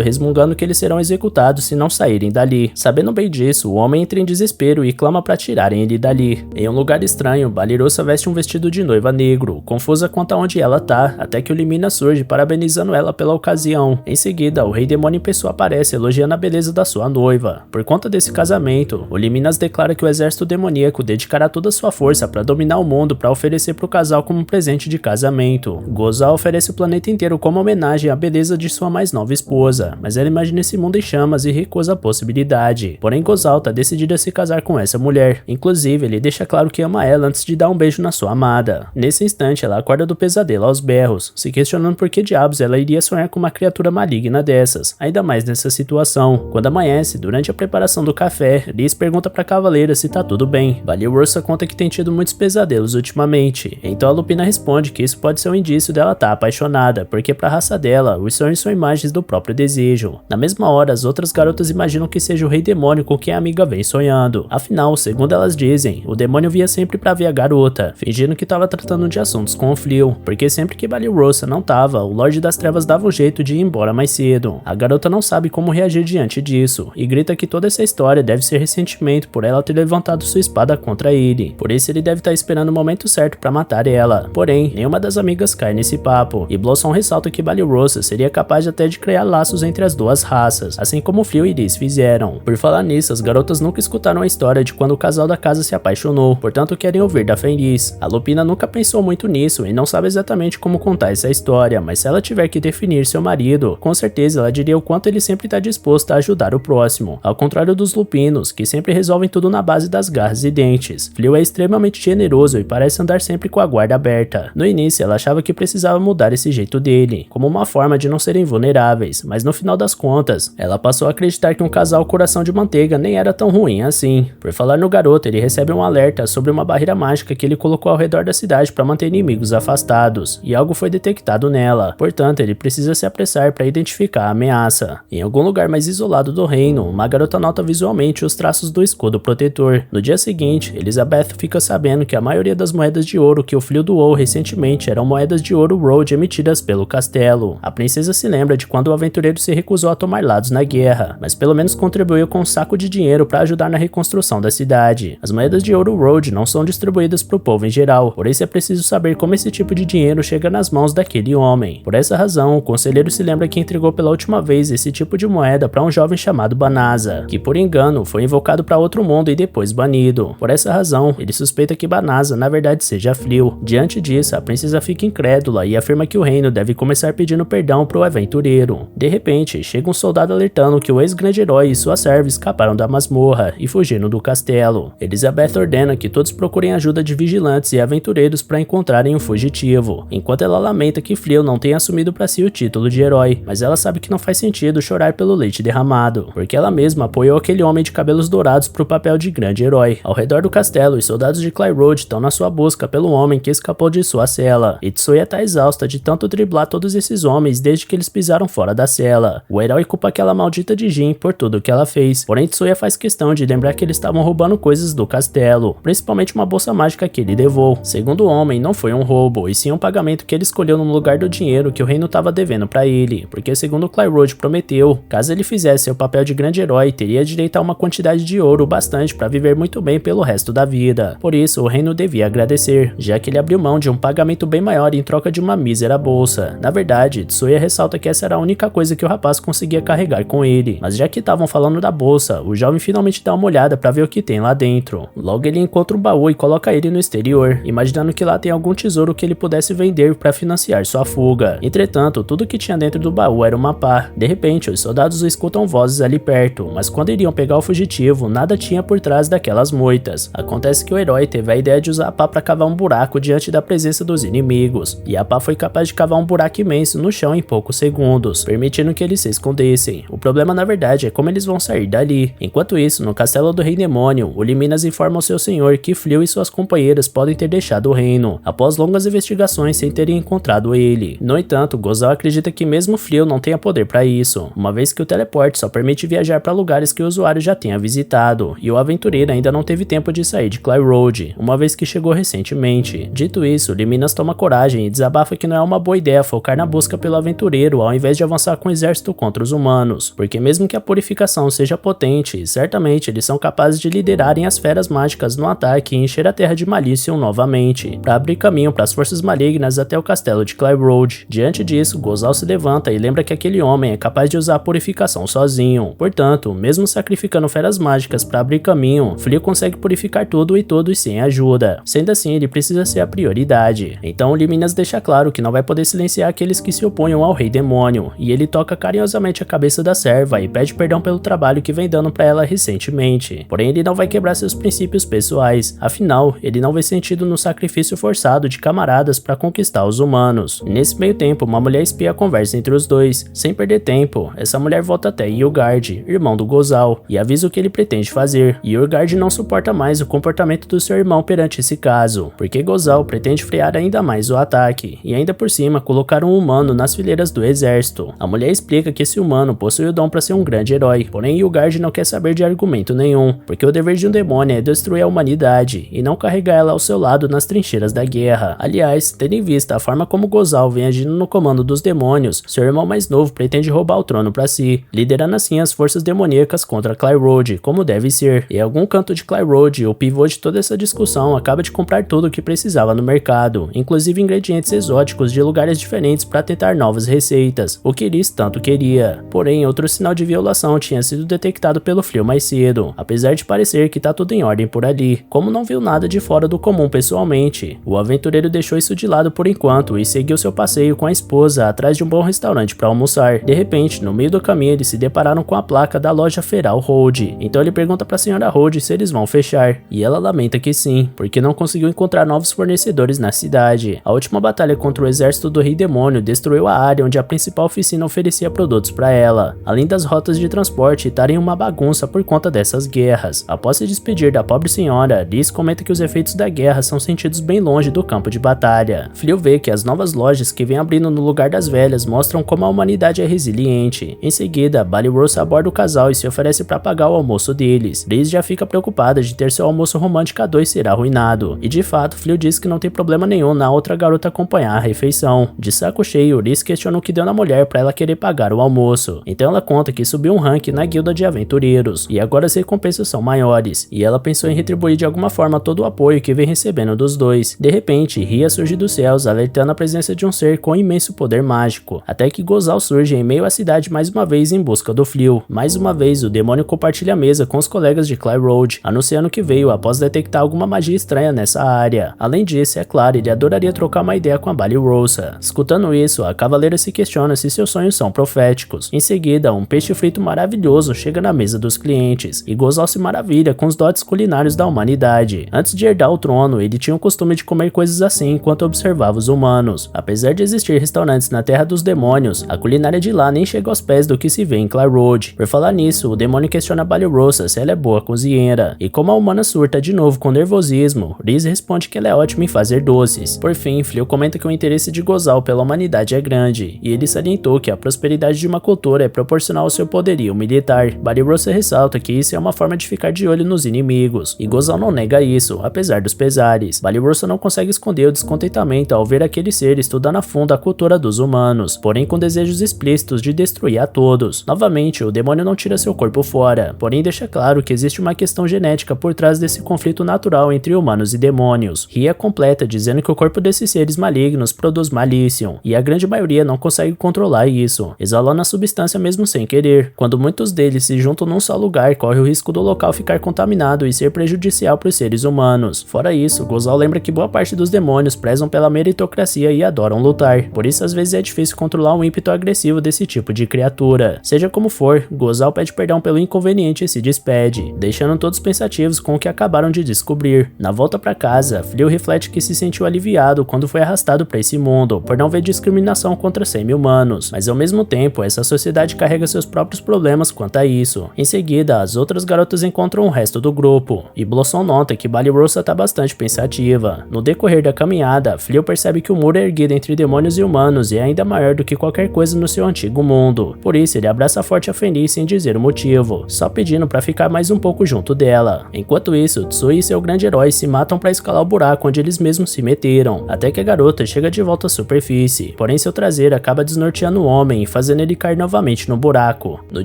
resmungando que eles serão executados se não saírem dali. Sabendo bem disso, o homem entra em desespero e clama para tirarem ele dali. Em um lugar estranho, Balirosa veste um vestido de noiva negro, confusa quanto a onde ela tá, até que o Limina surge parabenizando ela pela ocasião. Em seguida, o Rei Demônio em pessoa aparece elogiando a beleza da sua noiva. Por conta desse casamento, o Liminas declara que o exército demoníaco dedicará toda sua força para dominar o mundo para oferecer para o casal como um presente de casamento. Gozal oferece o planeta inteiro como homenagem à beleza de sua mais nova esposa, mas ela imagina esse mundo em chamas e recusa a possibilidade. Porém, Gozal tá decidido a se casar com essa mulher. Inclusive, ele deixa claro que ama ela antes de dar um beijo na sua amada. Nesse instante, ela acorda do pesadelo aos berros, se questionando por que diabos ela iria sonhar com uma criatura maligna dessas, ainda mais nessa situação. Quando amanhece, durante a preparação do café, Rhys pergunta pra cavaleira se tá tudo bem. Balirosa conta que tem tido muitos pesadelos ultimamente, então a Lupina responde que isso pode ser um indício dela tá apaixonada, porque pra raça dela, os sonhos são imagens do próprio desejo. Na mesma hora, as outras garotas imaginam que seja o Rei Demônio com quem a amiga vem sonhando. Afinal, segundo elas dizem, o demônio via sempre pra ver a garota, fingindo que tava tratando de assuntos com o Fleo, porque sempre que Balirosa não tava, o Lorde das Trevas dava um jeito de ir embora mais cedo. A garota não sabe como reagir diante disso, e grita que toda essa história deve ser ressentimento por ela ter levantado sua espada contra ele. Por isso ele deve estar esperando o momento certo pra matar ela. Porém, nenhuma das amigas cai nesse papo, e Blossom ressalta que Balirosa seria capaz até de criar laços entre as duas raças, assim como Fleo e Rhys fizeram. Por falar nisso, as garotas nunca escutaram a história de quando o casal da casa se apaixonou, portanto querem ouvir da Fenris. A Lupina nunca pensou muito nisso e não sabe exatamente como contar essa história, mas se ela tiver que definir seu marido, com certeza ela diria o quanto ele sempre está disposto a ajudar o próximo, ao contrário dos lupinos, que sempre resolvem tudo na base das garras e dentes. Fleo é extremamente generoso e parece andar sempre com a guarda aberta. No início ela achava que precisava mudar esse jeito dele, como uma forma de não serem vulneráveis, mas no final das contas, ela passou a acreditar que um casal coração de manteiga nem era tão ruim assim. Por falar no garoto, ele recebe um alerta sobre uma barreira mágica que ele colocou ao redor da cidade para manter inimigos afastados, e algo foi detectado nela, portanto ele precisa se apressar para identificar a ameaça. Em algum lugar mais isolado do reino, uma garota nota visualmente os traços do escudo protetor. No dia seguinte, Elizabeth fica sabendo que a maioria das moedas de ouro que o Fleo doou recentemente eram moedas de ouro Road emitidas pelo castelo. A princesa se lembra de quando o aventureiro se recusou a tomar lados na guerra, mas pelo menos contribuiu com um saco de dinheiro para ajudar na reconstrução da cidade. As moedas de ouro Road não são distribuídas para o povo em geral, por isso é preciso saber como esse tipo de dinheiro chega nas mãos daquele homem. Por essa razão, o conselheiro se lembra que entregou pela última vez esse tipo de moeda para um jovem chamado Banasa, que por engano foi invocado para outro mundo e depois banido. Por essa razão, ele suspeita que Banasa na verdade seja Fleo. Diante disso, a princesa fica incrédula e afirma que o reino deve começar pedindo perdão pro aventureiro. De repente, chega um soldado alertando que o ex-grande herói e sua serva escaparam da masmorra e fugiram do castelo. Elizabeth ordena que todos procurem ajuda de vigilantes e aventureiros para encontrarem o fugitivo, enquanto ela lamenta que Fleo não tenha assumido para si o título de herói, mas ela sabe que não faz sentido chorar pelo leite derramado, porque ela mesma apoiou aquele homem de cabelos dourados pro papel de grande herói. Ao redor do castelo, os soldados de Clay Road estão na sua busca pelo homem que escapou de sua cela, e Tsuya tá exausta de tanto driblar todos esses homens desde que eles pisaram fora da cela. O herói culpa aquela maldita de Jin por tudo que ela fez, porém Tsuya faz questão de lembrar que eles estavam roubando coisas do castelo, principalmente uma bolsa mágica que ele levou. Segundo o homem, não foi um roubo, e sim um pagamento que ele escolheu no lugar do dinheiro que o reino estava devendo para ele, porque segundo Clay Road prometeu, caso ele fizesse seu papel de grande herói, teria direito a uma quantidade de ouro bastante para viver muito bem pelo resto da vida. Por isso, o reino devia agradecer, já que ele abriu mão de um pagamento bem maior em troca de uma mísera bolsa. Na verdade, Tsuya ressalta que essa era a única coisa que o rapaz conseguia carregar com ele, mas já que estavam falando da bolsa, o jovem finalmente dá uma olhada para ver o que tem lá dentro. Logo ele encontra um baú e coloca ele no exterior, imaginando que lá tem algum tesouro que ele pudesse vender para financiar sua fuga. Entretanto, tudo que tinha dentro do baú era uma pá. De repente, os soldados escutam vozes ali perto, mas quando iriam pegar o fugitivo, nada tinha por trás daquelas moitas. Acontece que o herói teve a ideia de usar a pá para cavar um buraco diante da presença dos inimigos, e a pá foi capaz de cavar um buraco imenso no chão em poucos segundos, permitindo que eles se escondessem. O problema na verdade é como eles vão sair dali. Enquanto isso, no castelo do Rei Demônio, o Liminas informa ao seu senhor que Fleo e suas companheiras podem ter deixado o reino, após longas investigações sem terem encontrado ele. No entanto, Gozal acredita que mesmo Fleo não tenha poder para isso, uma vez que o teleporte só permite viajar para lugares que o usuário já tenha visitado, e o aventureiro ainda não teve tempo de sair de Clay Road, uma vez que chegou recentemente. Dito isso, Liminas toma coragem e desabafa que não é uma boa ideia focar na busca pelo aventureiro ao invés de avançar com o exército contra os humanos, porque mesmo que a purificação seja potente, certamente eles são capazes de liderarem as feras mágicas no ataque e encher a terra de Malicium novamente, para abrir caminho para as forças malignas até o castelo de Clay Road. Diante disso, Gozal se levanta e lembra que aquele homem é capaz de usar a purificação sozinho. Portanto, mesmo sacrificando feras mágicas para abrir caminho, Flio consegue purificar tudo e todos sem ajuda. Sendo assim, ele precisa ser a prioridade. Então, Liminas deixa claro que não vai poder silenciar aqueles que se oponham ao Rei Demônio, e ele toca carinhosamente a cabeça da serva e pede perdão pelo trabalho que vem dando para ela recentemente. Porém, ele não vai quebrar seus princípios pessoais, afinal, ele não vê sentido no sacrifício forçado de camaradas para conquistar os humanos. Nesse meio tempo, uma mulher espia a conversa entre os dois. Sem perder tempo, essa mulher volta até Yurgard, irmão do Gozal, e avisa o que ele pretende fazer. Yurgard não suporta mais o comportamento do seu irmão perante esse caso, porque Gozal pretende frear ainda mais o ataque, e ainda por cima colocar um humano nas fileiras do exército. A mulher explica que esse humano possui o dom para ser um grande herói, porém Yurgard não quer saber de argumento nenhum, porque o dever de um demônio é destruir a humanidade, e não carregar ela ao seu lado nas trincheiras da guerra. Aliás, tendo em vista a forma como Gozal vem agindo no comando dos demônios, seu irmão mais novo pretende roubar o trono para si, liderando assim as forças demoníacas contra Clay Road, como deve ser. Em algum canto de Clay Road, o pivô de toda essa discussão acaba de comprar tudo o que precisava no mercado, inclusive ingredientes exóticos de lugares diferentes para tentar novas receitas, o que Liz tanto queria. Porém, outro sinal de violação tinha sido detectado pelo Flio mais cedo, apesar de parecer que tá tudo em ordem por ali. Como não viu nada de fora do comum pessoalmente, o aventureiro deixou isso de lado por enquanto e seguiu seu passeio com a esposa atrás de um bom restaurante para almoçar. De repente, no meio do caminho, eles se depararam com a placa da loja Feral Road. Então ele pergunta para a senhora Road se eles vão fechar, e ela lamenta que sim, porque não conseguiu encontrar novos fornecedores na cidade. A última batalha contra o exército do Rei Demônio destruiu a área onde a principal oficina oferecia produtos para ela, além das rotas de transporte estarem uma bagunça por conta dessas guerras. Após se despedir da pobre senhora, Liz comenta que os efeitos da guerra são sentidos bem longe do campo de batalha. Flio vê que as novas lojas que vem abrindo no lugar das velhas mostram como a humanidade é resiliente. Em seguida, Ballyrosa aborda o casal e se oferece para pagar o almoço deles. Liz já fica preocupada de ter seu almoço romântico a dois ser arruinado, e de fato Flio diz que não tem problema nenhum na outra garota acompanhar a refeição. De saco cheio, Liz questiona o que deu na mulher para ela querer pagar o almoço. Então ela conta que subiu um rank na guilda de aventureiros, e agora as recompensas são maiores, e ela pensou em retribuir de alguma forma todo o apoio que vem recebendo dos dois. De repente, Ria surge dos céus, alertando a presença de um ser com imenso poder mágico, até que Gozal surge em meio à cidade mais uma vez em busca do Flio. Mais uma vez, o demônio compartilha a mesa com os colegas de Clay Road, anunciando que veio após detectar alguma magia estranha nessa área. Além disso, é claro, ele adoraria trocar uma ideia com a Ballyrosa. Escutando isso, a cavaleira se questiona se seus sonhos são proféticos. Em seguida, um peixe frito maravilhoso chega na mesa dos clientes, e Gozal se maravilha com os dotes culinários da humanidade. Antes de herdar o trono, ele tinha o costume de comer coisas assim enquanto observava os humanos. Apesar de existir restaurantes na Terra dos Demônios, a culinária de lá nem chega aos pés do que se vê em Clay Road. Por falar nisso, o demônio questiona a Ballyrosa se ela é boa cozinheira, e como a humana surta de novo com nervosismo, Liz responde que ela é ótima em fazer doces. Por fim, Flio comenta que o interesse de Gozal pela humanidade é grande, e ele salientou que a prosperidade de uma cultura é proporcional ao seu poderio militar. Ballyrosa ressalta que isso é uma forma de ficar de olho nos inimigos, e Gozal não nega isso, apesar dos pesares. Ballyrosa não consegue esconder o descontentamento ao ver aquele ser estudando a fundo a cultura dos humanos, porém com desejos explícitos de destruir a todos. Novamente, o demônio não tira seu corpo fora, porém deixa claro que existe uma questão genética por trás desse conflito natural entre humanos e demônios. Ria completa dizendo que o corpo desses seres malignos produz Malicium, e a grande maioria não consegue controlar isso, exalando a substância mesmo sem querer. Quando muitos deles se juntam num só lugar, corre o risco do local ficar contaminado e ser prejudicial para os seres humanos. Fora isso, Gozal lembra que boa parte dos demônios prezam pela meritocracia e adoram lutar, por isso às vezes é difícil controlar um ímpeto agressivo desse tipo de criatura. Seja como for, Gozal pede perdão pelo inconveniente e se despede, deixando todos pensativos com o que acabaram de descobrir. Na volta para casa, Flio reflete que se sentiu aliviado quando foi arrastado para esse mundo, por não ver discriminação contra semi-humanos, mas ao mesmo tempo, essa sociedade carrega seus próprios problemas quanto a isso. Em seguida, as outras garotas encontram o resto do grupo, e Blossom nota que Ballyrosa tá bastante pensativa. No decorrer da caminhada, Flio percebe que o muro erguido entre demônios e humanos é ainda maior do que qualquer coisa no seu antigo mundo. Por isso, ele abraça forte a Fenris sem dizer o motivo, só pedindo pra ficar mais um pouco junto dela. Enquanto isso, Tsui e seu grande herói se matam pra escalar o buraco onde eles mesmos se meteram, até que a garota chega de volta à superfície, porém seu traseiro acaba desnorteando o homem e fazendo ele cair novamente no buraco. No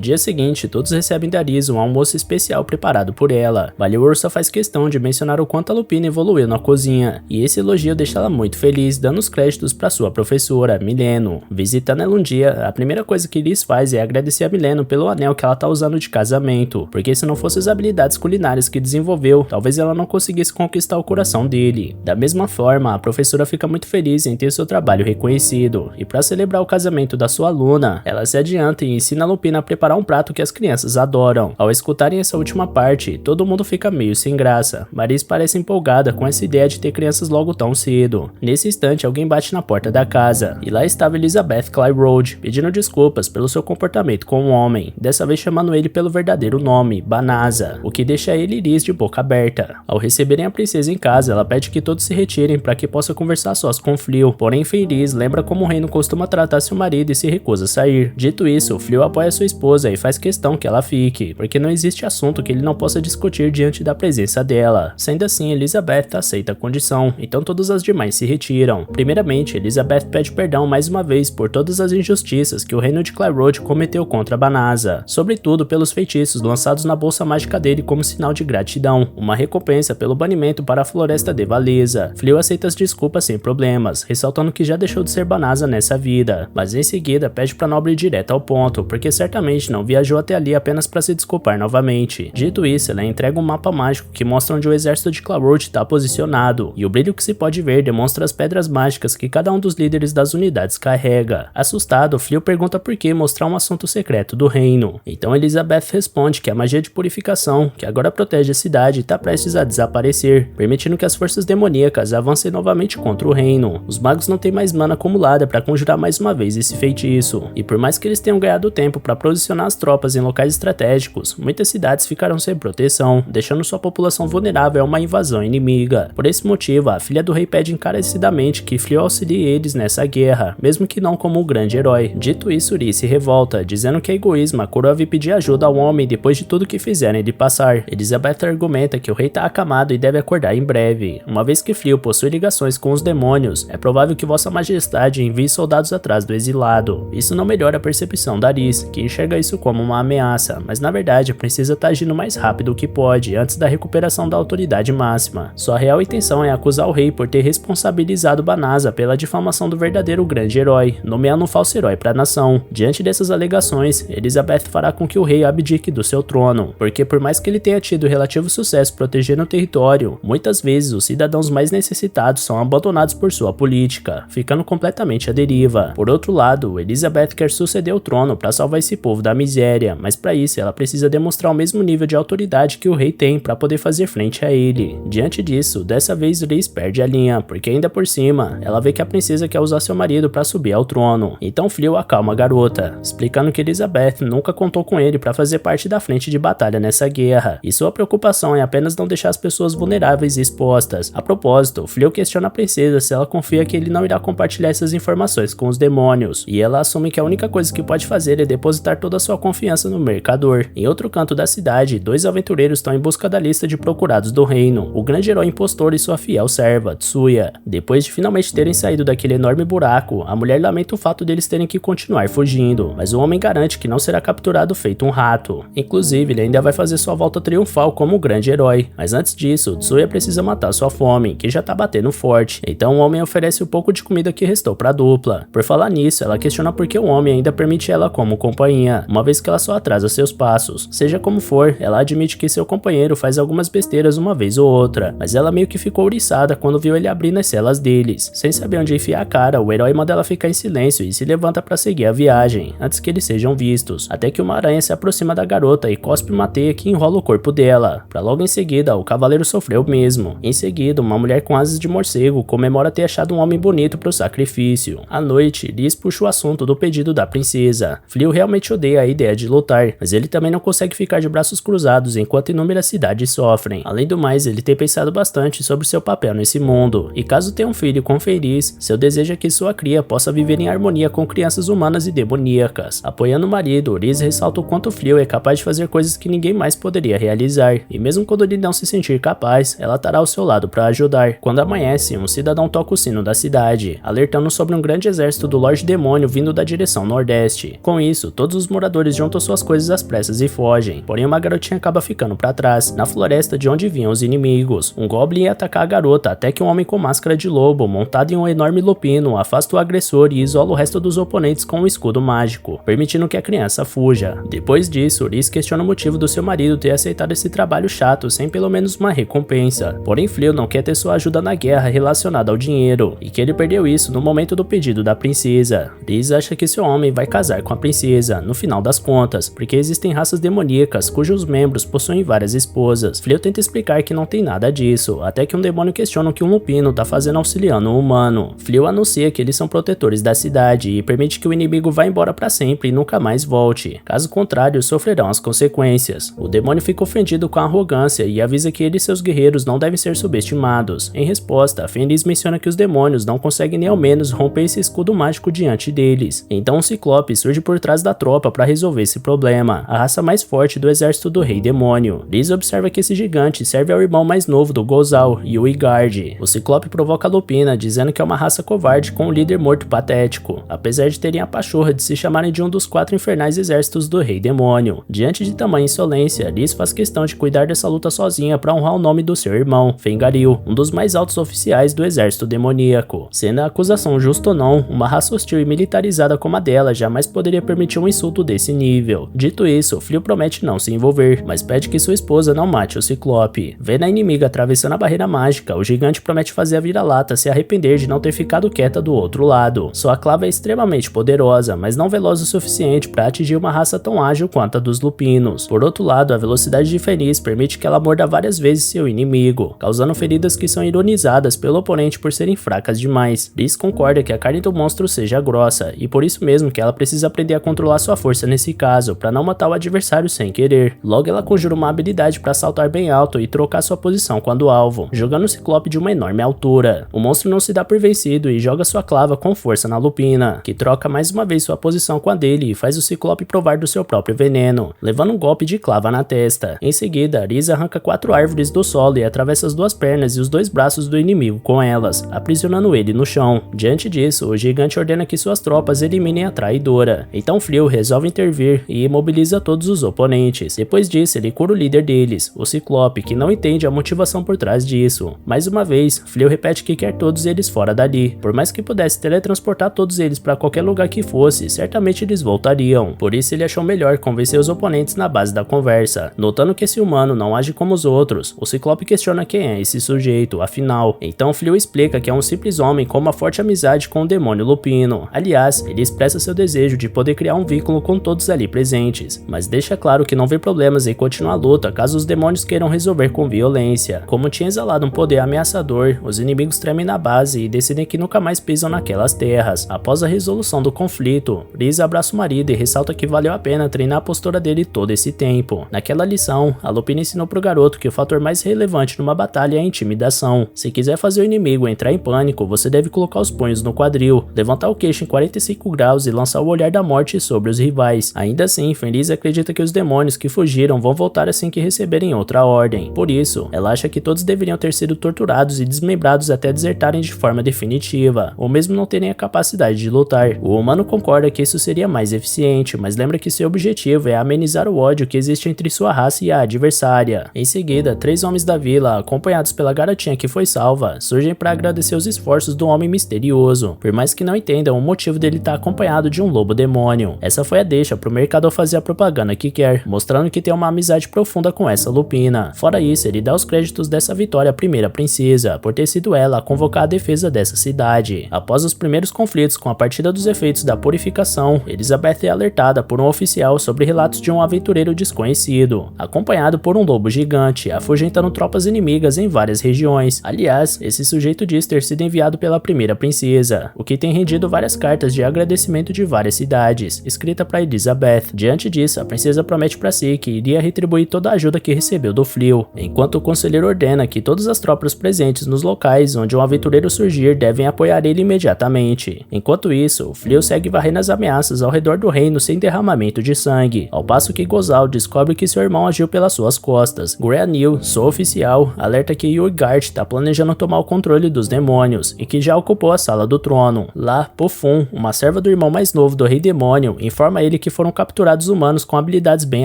dia seguinte, todos recebem da Riz um almoço especial preparado por ela. Balioursa faz questão de mencionar o quanto a Lupina evoluiu na cozinha, e esse elogio deixa ela muito feliz, dando os créditos pra sua professora, Mileno. Visitando ela um dia, a primeira coisa que Riz faz é agradecer a Mileno pelo anel que ela tá usando de casamento, porque se não fosse as habilidades culinárias que desenvolveu, talvez ela não conseguisse conquistar o coração dele. Da mesma forma, a professora fica muito feliz em ter seu trabalho reconhecido, e para celebrar o casamento da sua aluna, ela se adianta e ensina a Lupina a preparar um prato que as crianças adoram. Ao escutarem essa última parte, todo mundo fica meio sem graça. Maris parece empolgada com essa ideia de ter crianças logo tão cedo. Nesse instante, alguém bate na porta da casa, e lá estava Elizabeth Clyroad, pedindo desculpas pelo seu comportamento com o homem, dessa vez chamando ele pelo verdadeiro nome, Banasa, o que deixa ele e Riz de boca aberta. Ao receberem a princesa em casa, ela pede que todos se retirem para que possa conversar sós com Flio, porém Fenris lembra como o reino costuma tratar seu marido e se recusa a sair. Dito isso, Flio apoia sua esposa e faz questão que ela fique, porque não existe assunto que ele não possa discutir diante da presença dela. Sendo assim, Elizabeth aceita a condição, então todas as demais se retiram. Primeiramente, Elizabeth pede perdão mais uma vez por todas as injustiças que o reino de Clyroad cometeu contra Banasa, sobretudo pelos feitiços lançados na bolsa mágica dele como sinal de gratidão, uma recompensa pelo banimento para a floresta de Valeza. Flio aceita as desculpas sem problemas, ressaltando que já deixou de ser Banasa nessa vida, mas em seguida pede pra Nobre ir direto ao ponto, porque certamente não viajou até ali apenas para se desculpar novamente. Dito isso, ela entrega um mapa mágico que mostra onde o exército de Clyroad está posicionado, e o brilho que se pode ver demonstra as pedras mágicas que cada um dos líderes das unidades carrega. Assustado, Flio pergunta por que mostrar um assunto secreto do reino. Então Elizabeth responde que a magia de purificação, que agora protege a cidade, está prestes a desaparecer, permitindo que as forças demoníacas avancem novamente contra o reino. Os magos não têm mais mana acumulada para conjurar mais uma vez esse feitiço, e por mais que eles tenham ganhado tempo para posicionar as tropas em locais estratégicos, muitas cidades ficaram sem proteção, deixando sua população vulnerável a uma invasão inimiga. Por esse motivo, a filha do rei pede encarecidamente que Flio auxilie eles nessa guerra, mesmo que não como um grande herói. Dito isso, Riz se revolta, dizendo que é egoísmo a coroa vir pedir ajuda ao homem depois de tudo que fizeram ele passar. Elizabeth argumenta que o rei tá acamado e deve acordar em breve. Uma vez que Flio possui ligações com os demônios, é provável que Vossa Majestade envie soldados atrás do exilado. Isso não melhora a percepção da Riz, que enxerga isso como uma ameaça, mas na verdade a princesa tá agindo mais rápido que pode, antes da recuperação da autoridade máxima. Sua real intenção é acusar o rei por ter responsabilizado Banasa pela difamação do verdadeiro grande herói, nomeando um falso herói para a nação. Diante dessas alegações, Elizabeth fará com que o rei abdique do seu trono, porque por mais que ele tenha tido relativo sucesso protegendo o território, muitas vezes os cidadãos mais necessitados são abandonados por sua política, ficando completamente à deriva. Por outro lado, Elizabeth quer suceder o trono para salvar esse povo da miséria, mas para isso ela precisa demonstrar o mesmo nível de autoridade que o rei tem para poder fazer frente a ele. Diante disso, dessa vez Riz perde a linha, porque ainda por cima, ela vê que a princesa quer usar seu marido para subir ao trono. Então Flio acalma a garota, explicando que Elizabeth nunca contou com ele para fazer parte da frente de batalha nessa guerra, e sua preocupação é apenas não deixar as pessoas vulneráveis e expostas. A propósito, Flio questiona a princesa se ela confia que ele não irá compartilhar essas informações com os demônios, e ela assume que a única coisa que pode fazer é depositar toda a sua confiança no mercador. Em outro canto da cidade, dois aventureiros estão em busca da lista de procurados do reino, o grande herói impostor e sua fiel serva, Tsuya. Depois de finalmente terem saído daquele enorme buraco, a mulher lamenta o fato deles terem que continuar fugindo, mas o homem garante que não será capturado feito um rato. Inclusive, ele ainda vai fazer sua volta triunfal como um grande herói, mas antes disso, Tsuya precisa matar sua fome, que já tá batendo forte, então o homem oferece o pouco de comida que restou pra dupla. Por falar nisso, ela questiona por que o homem ainda permite ela como companhia, uma vez que ela só atrasa seus passos. Seja como for, ela admite que seu companheiro faz algumas besteiras uma vez ou outra, mas ela meio que ficou ouriçada quando viu ele abrindo as celas deles. Sem saber onde enfiar a cara, o herói manda ela ficar em silêncio e se levanta pra seguir a viagem, antes que eles sejam vistos, até que uma aranha se aproxima da garota e cospe uma teia que enrola o corpo dela, pra logo em seguida o cavaleiro sofrer o mesmo. Em seguida, uma mulher com asas de morcego comemora ter achado um homem bonito pro sacrifício. À noite, Riz puxa o assunto do pedido da princesa. Flio realmente odeia a ideia de lutar, mas ele também não consegue ficar de braços cruzados enquanto inúmeras cidades sofrem. Além do mais, ele tem pensado bastante sobre seu papel nesse mundo, e caso tenha um filho com Fenris, seu desejo é que sua cria possa viver em harmonia com crianças humanas e demoníacas. Apoiando uma marido, Rhys ressalta o quanto Fleur é capaz de fazer coisas que ninguém mais poderia realizar, e mesmo quando ele não se sentir capaz, ela estará ao seu lado para ajudar. Quando amanhece, um cidadão toca o sino da cidade, alertando sobre um grande exército do Lorde Demônio vindo da direção nordeste. Com isso, todos os moradores juntam suas coisas às pressas e fogem, porém uma garotinha acaba ficando para trás, na floresta de onde vinham os inimigos. Um Goblin ia atacar a garota até que um homem com máscara de lobo, montado em um enorme lupino, afasta o agressor e isola o resto dos oponentes com um escudo mágico, permitindo que a criança fuja. Depois disso, Rhys questiona o motivo do seu marido ter aceitado esse trabalho chato sem pelo menos uma recompensa. Porém, Fleur não quer ter sua ajuda na guerra relacionada ao dinheiro, e que ele perdeu isso no momento do pedido da princesa. Rhys acha que seu homem vai casar com a princesa, no final das contas, porque existem raças demoníacas cujos membros possuem várias esposas. Fleur tenta explicar que não tem nada disso, até que um demônio questiona o que um lupino tá fazendo auxiliando um humano. Fleur anuncia que eles são protetores da cidade e permite que o inimigo vá embora para sempre e nunca mais volte. Caso contrário, sofrerão as consequências. O demônio fica ofendido com a arrogância e avisa que ele e seus guerreiros não devem ser subestimados. Em resposta, Fenris menciona que os demônios não conseguem nem ao menos romper esse escudo mágico diante deles. Então o Ciclope surge por trás da tropa para resolver esse problema, a raça mais forte do exército do Rei Demônio. Rhys observa que esse gigante serve ao irmão mais novo do Gozal, Yuigard. O Ciclope provoca a Lupina, dizendo que é uma raça covarde com um líder morto patético, apesar de terem a pachorra de se chamarem de um dos 4 infernais exércitos do Rei Demônio. Diante de tamanha insolência, Rhys faz questão de cuidar dessa luta sozinha para honrar o nome do seu irmão, Fengaril, um dos mais altos oficiais do exército demoníaco. Sendo a acusação justa ou não, uma raça hostil e militarizada como a dela jamais poderia permitir um insulto desse nível. Dito isso, Fleur promete não se envolver, mas pede que sua esposa não mate o Ciclope. Vendo a inimiga atravessando a barreira mágica, o gigante promete fazer a vira-lata se arrepender de não ter ficado quieta do outro lado. Sua clava é extremamente poderosa, mas não veloz o suficiente para atingir uma raça tão ágil quanto a dos lupinos. Por outro lado, a velocidade de Fenris permite que ela morda várias vezes seu inimigo, causando feridas que são ironizadas pelo oponente por serem fracas demais. Rhys concorda que a carne do monstro seja grossa, e por isso mesmo que ela precisa aprender a controlar sua força nesse caso, para não matar o adversário sem querer. Logo ela conjura uma habilidade para saltar bem alto e trocar sua posição quando alvo, jogando o Ciclope de uma enorme altura. O monstro não se dá por vencido e joga sua clava com força na Lupina, que troca mais uma vez sua posição com a dele e faz o Ciclope provar do seu próprio veneno, levando um golpe de clava na testa. Em seguida, Rhys arranca 4 árvores do solo e atravessa as 2 pernas e os 2 braços do inimigo com elas, aprisionando ele no chão. Diante disso, o gigante ordena que suas tropas eliminem a traidora. Então Fleur resolve intervir e imobiliza todos os oponentes. Depois disso, ele cura o líder deles, o Ciclope, que não entende a motivação por trás disso. Mais uma vez, Fleur repete que quer todos eles fora dali. Por mais que pudesse teletransportar todos eles para qualquer lugar que fosse, certamente eles voltariam. Por isso ele achou melhor convencer os oponentes na base da conversa. Notando que esse humano não age como os outros, o Ciclope questiona quem é esse sujeito, afinal. Então Fleur explica que é um simples homem com uma forte amizade com o demônio Lupino. Aliás, ele expressa seu desejo de poder criar um vínculo com todos ali presentes, mas deixa claro que não vê problemas em continuar a luta caso os demônios queiram resolver com violência. Como tinha exalado um poder ameaçador, os inimigos tremem na base e decidem que nunca mais pisam naquelas terras. Após a resolução do conflito, Rhys abraça o marido e ressalta que valeu a pena treinar a postura dele todo esse tempo. Naquela lição, a Lupina ensinou pro garoto que o fator mais relevante numa batalha é a intimidação. Se quiser fazer o inimigo entrar em pânico, você deve colocar os punhos no quadril, levantar o queixo em 45 graus e lançar o olhar da morte sobre os rivais. Ainda assim, Fenris acredita que os demônios que fugiram vão voltar assim que receberem outra ordem. Por isso, ela acha que todos deveriam ter sido torturados e desmembrados até desertarem de forma definitiva, ou mesmo não terem a capacidade de lutar. O humano concorda que isso seria mais eficiente, mas lembra que seu objetivo é amenizar o ódio que existe entre sua raça e a adversária. Em seguida, 3 homens da vila, acompanhados pela garotinha que foi salva, surgem para agradecer os esforços do homem misterioso, por mais que não entendam o motivo dele estar acompanhado de um lobo demônio. Essa foi a deixa pro mercador fazer a propaganda que quer, mostrando que tem uma amizade profunda com essa Lupina. Fora isso, ele dá os créditos dessa vitória à primeira princesa, por ter sido ela a convocar a defesa dessa cidade. Após os primeiros conflitos com a partida dos efeitos da purificação, Elizabeth é alertada por um oficial sobre relatos de um aventureiro desconhecido, acompanhado por um lobo gigante, afugentando tropas inimigas em várias regiões. Aliás, esse sujeito diz ter sido enviado pela primeira princesa, o que tem rendido várias cartas de agradecimento de várias cidades, escrita para Elizabeth. Diante disso, a princesa promete para si que iria retribuir toda a ajuda que recebeu do Fleur, enquanto o conselheiro ordena que todas as tropas presentes nos locais onde um aventureiro surgir devem apoiar ele imediatamente. Enquanto isso, Fleur segue varrendo as ameaças ao redor do reino reino sem derramamento de sangue, ao passo que Gozal descobre que seu irmão agiu pelas suas costas. Granil, sou oficial, alerta que Urgart tá planejando tomar o controle dos demônios e que já ocupou a sala do trono. Lá, Pofun, uma serva do irmão mais novo do rei demônio, informa ele que foram capturados humanos com habilidades bem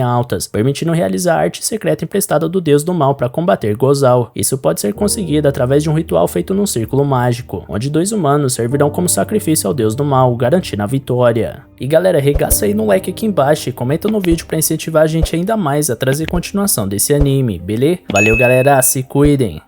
altas, permitindo realizar a arte secreta emprestada do deus do mal para combater Gozal. Isso pode ser conseguido através de um ritual feito num círculo mágico, onde 2 humanos servirão como sacrifício ao deus do mal, garantindo a vitória. E galera, regaça aí no like aqui embaixo e comenta no vídeo para incentivar a gente ainda mais a trazer continuação desse anime, beleza? Valeu galera, se cuidem!